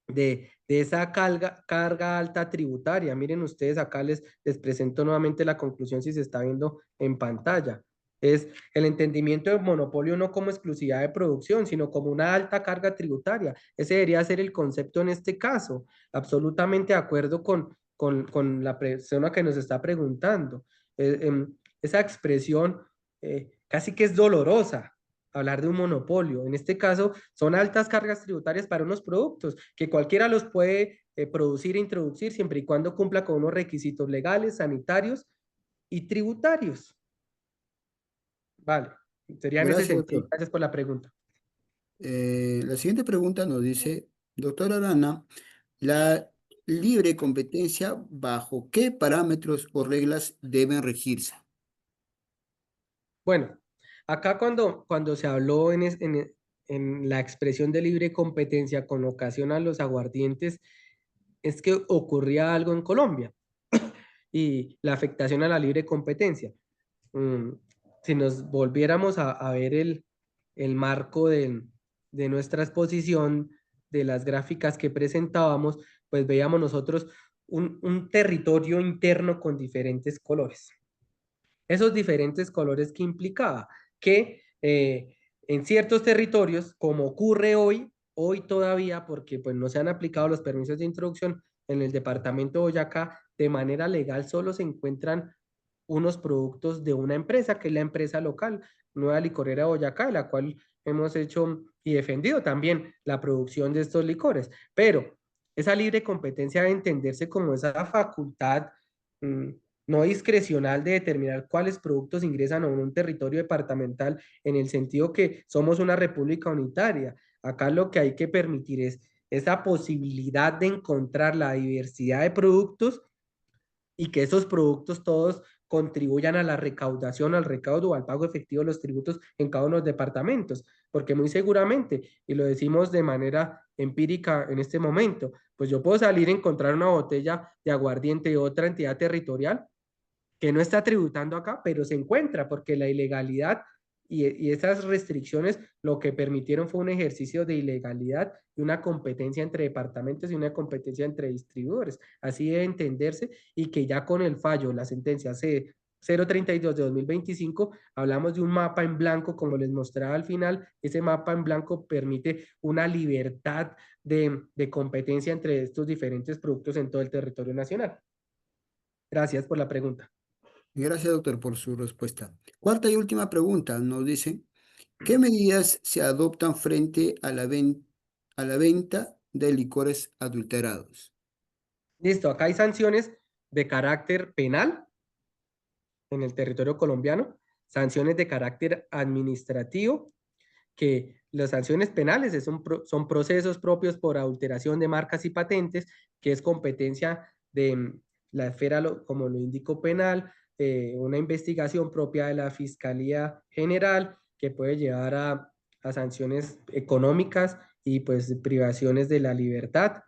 de esa carga alta tributaria. Miren ustedes, acá les presento nuevamente la conclusión si se está viendo en pantalla. Es el entendimiento del monopolio no como exclusividad de producción, sino como una alta carga tributaria. Ese debería ser el concepto en este caso. Absolutamente de acuerdo con la persona que nos está preguntando. Esa expresión casi que es dolorosa, hablar de un monopolio. En este caso, son altas cargas tributarias para unos productos que cualquiera los puede producir e introducir siempre y cuando cumpla con unos requisitos legales, sanitarios y tributarios. Vale, sería en ese Gracias, sentido. doctor. Gracias por la pregunta. La siguiente pregunta nos dice, doctor Arana, ¿la libre competencia bajo qué parámetros o reglas deben regirse? Bueno, acá cuando se habló en la expresión de libre competencia con ocasión a los aguardientes, es que ocurría algo en Colombia y la afectación a la libre competencia. Mm, si nos volviéramos a ver el marco de nuestra exposición, de las gráficas que presentábamos, pues veíamos nosotros un territorio interno con diferentes colores. Esos diferentes colores que implicaba que en ciertos territorios, como ocurre hoy todavía, porque pues no se han aplicado los permisos de introducción en el departamento de Boyacá, de manera legal solo se encuentran unos productos de una empresa, que es la empresa local, Nueva Licorera de Boyacá, de la cual hemos hecho y defendido también la producción de estos licores. Pero esa libre competencia debe entenderse como esa facultad mmm, no discrecional de determinar cuáles productos ingresan a un territorio departamental en el sentido que somos una república unitaria. Acá lo que hay que permitir es esa posibilidad de encontrar la diversidad de productos y que esos productos todos contribuyan a la recaudación, al recaudo o al pago efectivo de los tributos en cada uno de los departamentos, porque muy seguramente, y lo decimos de manera empírica en este momento, pues yo puedo salir a encontrar una botella de aguardiente de otra entidad territorial que no está tributando acá, pero se encuentra porque la ilegalidad y esas restricciones lo que permitieron fue un ejercicio de ilegalidad y una competencia entre departamentos y una competencia entre distribuidores. Así debe entenderse y que ya con el fallo, la sentencia C 032 de 2025, hablamos de un mapa en blanco, como les mostraba al final, ese mapa en blanco permite una libertad de competencia entre estos diferentes productos en todo el territorio nacional. Gracias por la pregunta. Gracias, doctor, por su respuesta. Cuarta y última pregunta, nos dice, ¿qué medidas se adoptan frente a a la venta de licores adulterados? Listo, acá hay sanciones de carácter penal en el territorio colombiano, sanciones de carácter administrativo, que las sanciones penales son procesos propios por adulteración de marcas y patentes, que es competencia de la esfera, como lo indico, penal, una investigación propia de la Fiscalía General, que puede llevar a sanciones económicas y pues privaciones de la libertad.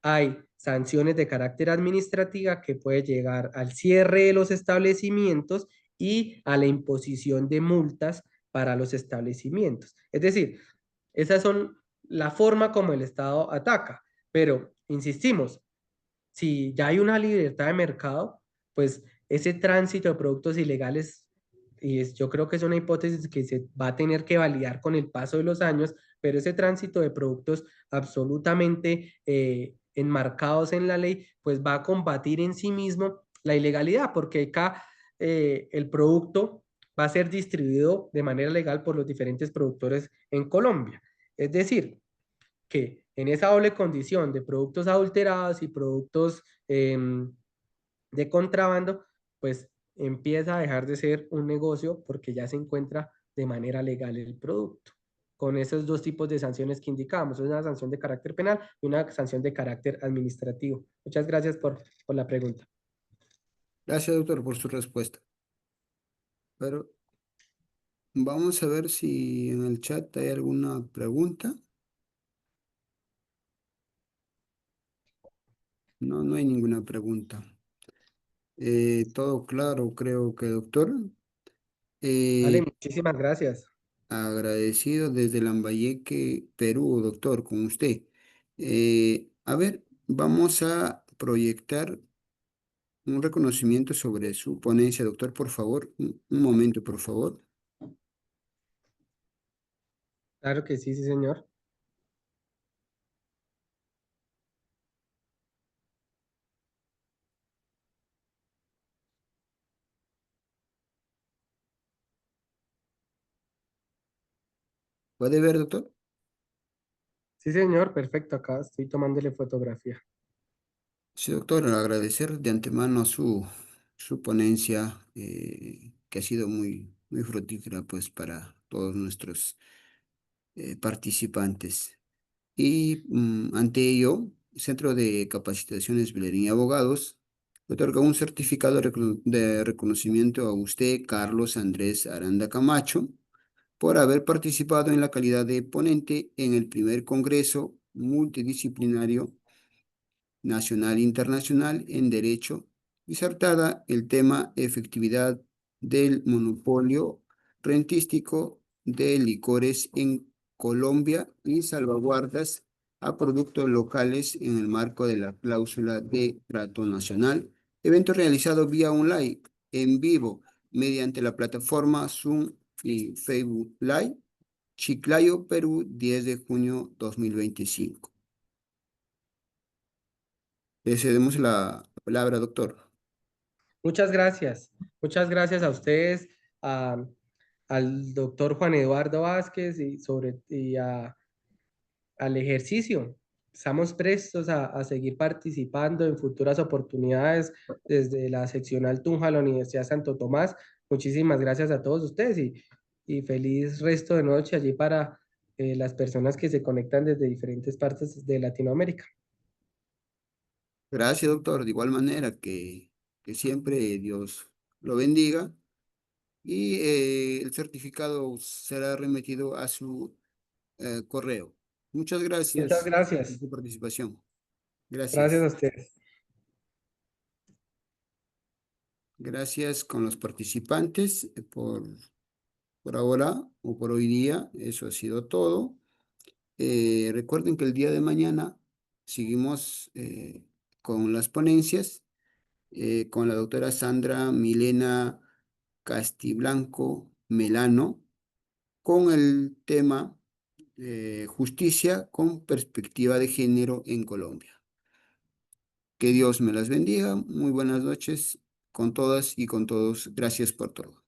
Hay sanciones de carácter administrativa que puede llegar al cierre de los establecimientos y a la imposición de multas para los establecimientos. Es decir, esas son la forma como el Estado ataca, pero insistimos, si ya hay una libertad de mercado, pues ese tránsito de productos ilegales, yo creo que es una hipótesis que se va a tener que validar con el paso de los años, pero ese tránsito de productos absolutamente enmarcados en la ley, pues va a combatir en sí mismo la ilegalidad, porque acá el producto va a ser distribuido de manera legal por los diferentes productores en Colombia. Es decir, que en esa doble condición de productos adulterados y productos de contrabando, pues empieza a dejar de ser un negocio porque ya se encuentra de manera legal el producto. Con esos dos tipos de sanciones que indicamos, una sanción de carácter penal y una sanción de carácter administrativo. Muchas gracias por la pregunta. Gracias, doctor, por su respuesta. Pero vamos a ver si en el chat hay alguna pregunta. No, no hay ninguna pregunta. Todo claro, creo que, doctor. Vale, Eh, muchísimas gracias. Agradecido desde Lambayeque, Perú, doctor, con usted. A ver, vamos a proyectar un reconocimiento sobre su ponencia, doctor, por favor. Un momento, por favor. Claro que sí, sí, señor. ¿Puede ver, doctor? Sí, señor, perfecto. Acá estoy tomándole fotografía. Sí, doctor, agradecer de antemano su ponencia, que ha sido muy fructífera, pues, para todos nuestros participantes. Y ante ello, el Centro de Capacitaciones Bellerín y Abogados le otorga un certificado de reconocimiento a usted, Carlos Andrés Aranda Camacho, por haber participado en la calidad de ponente en el primer Congreso Multidisciplinario Nacional e Internacional en Derecho, disertada el tema efectividad del monopolio rentístico de licores en Colombia y salvaguardas a productos locales en el marco de la cláusula de trato nacional. Evento realizado vía online, en vivo, mediante la plataforma Zoom y Facebook Live, Chiclayo, Perú, 10 de junio 2025. Le cedemos la palabra, doctor. Muchas gracias. Muchas gracias a ustedes, al doctor Juan Eduardo Vázquez al ejercicio. Estamos prestos a seguir participando en futuras oportunidades desde la seccional Tunja de la Universidad Santo Tomás. Muchísimas gracias a todos ustedes y feliz resto de noche allí para las personas que se conectan desde diferentes partes de Latinoamérica. Gracias, doctor. De igual manera que siempre Dios lo bendiga y el certificado será remitido a su correo. Muchas Muchas gracias por gracias. su participación. Gracias a Gracias. ustedes. Gracias con los participantes por ahora o por hoy día. Eso ha sido todo. Recuerden que el día de mañana seguimos con las ponencias con la doctora Sandra Milena Castiblanco Melano con el tema justicia con perspectiva de género en Colombia. Que Dios me las bendiga. Muy buenas noches con todas y con todos. Gracias por todo.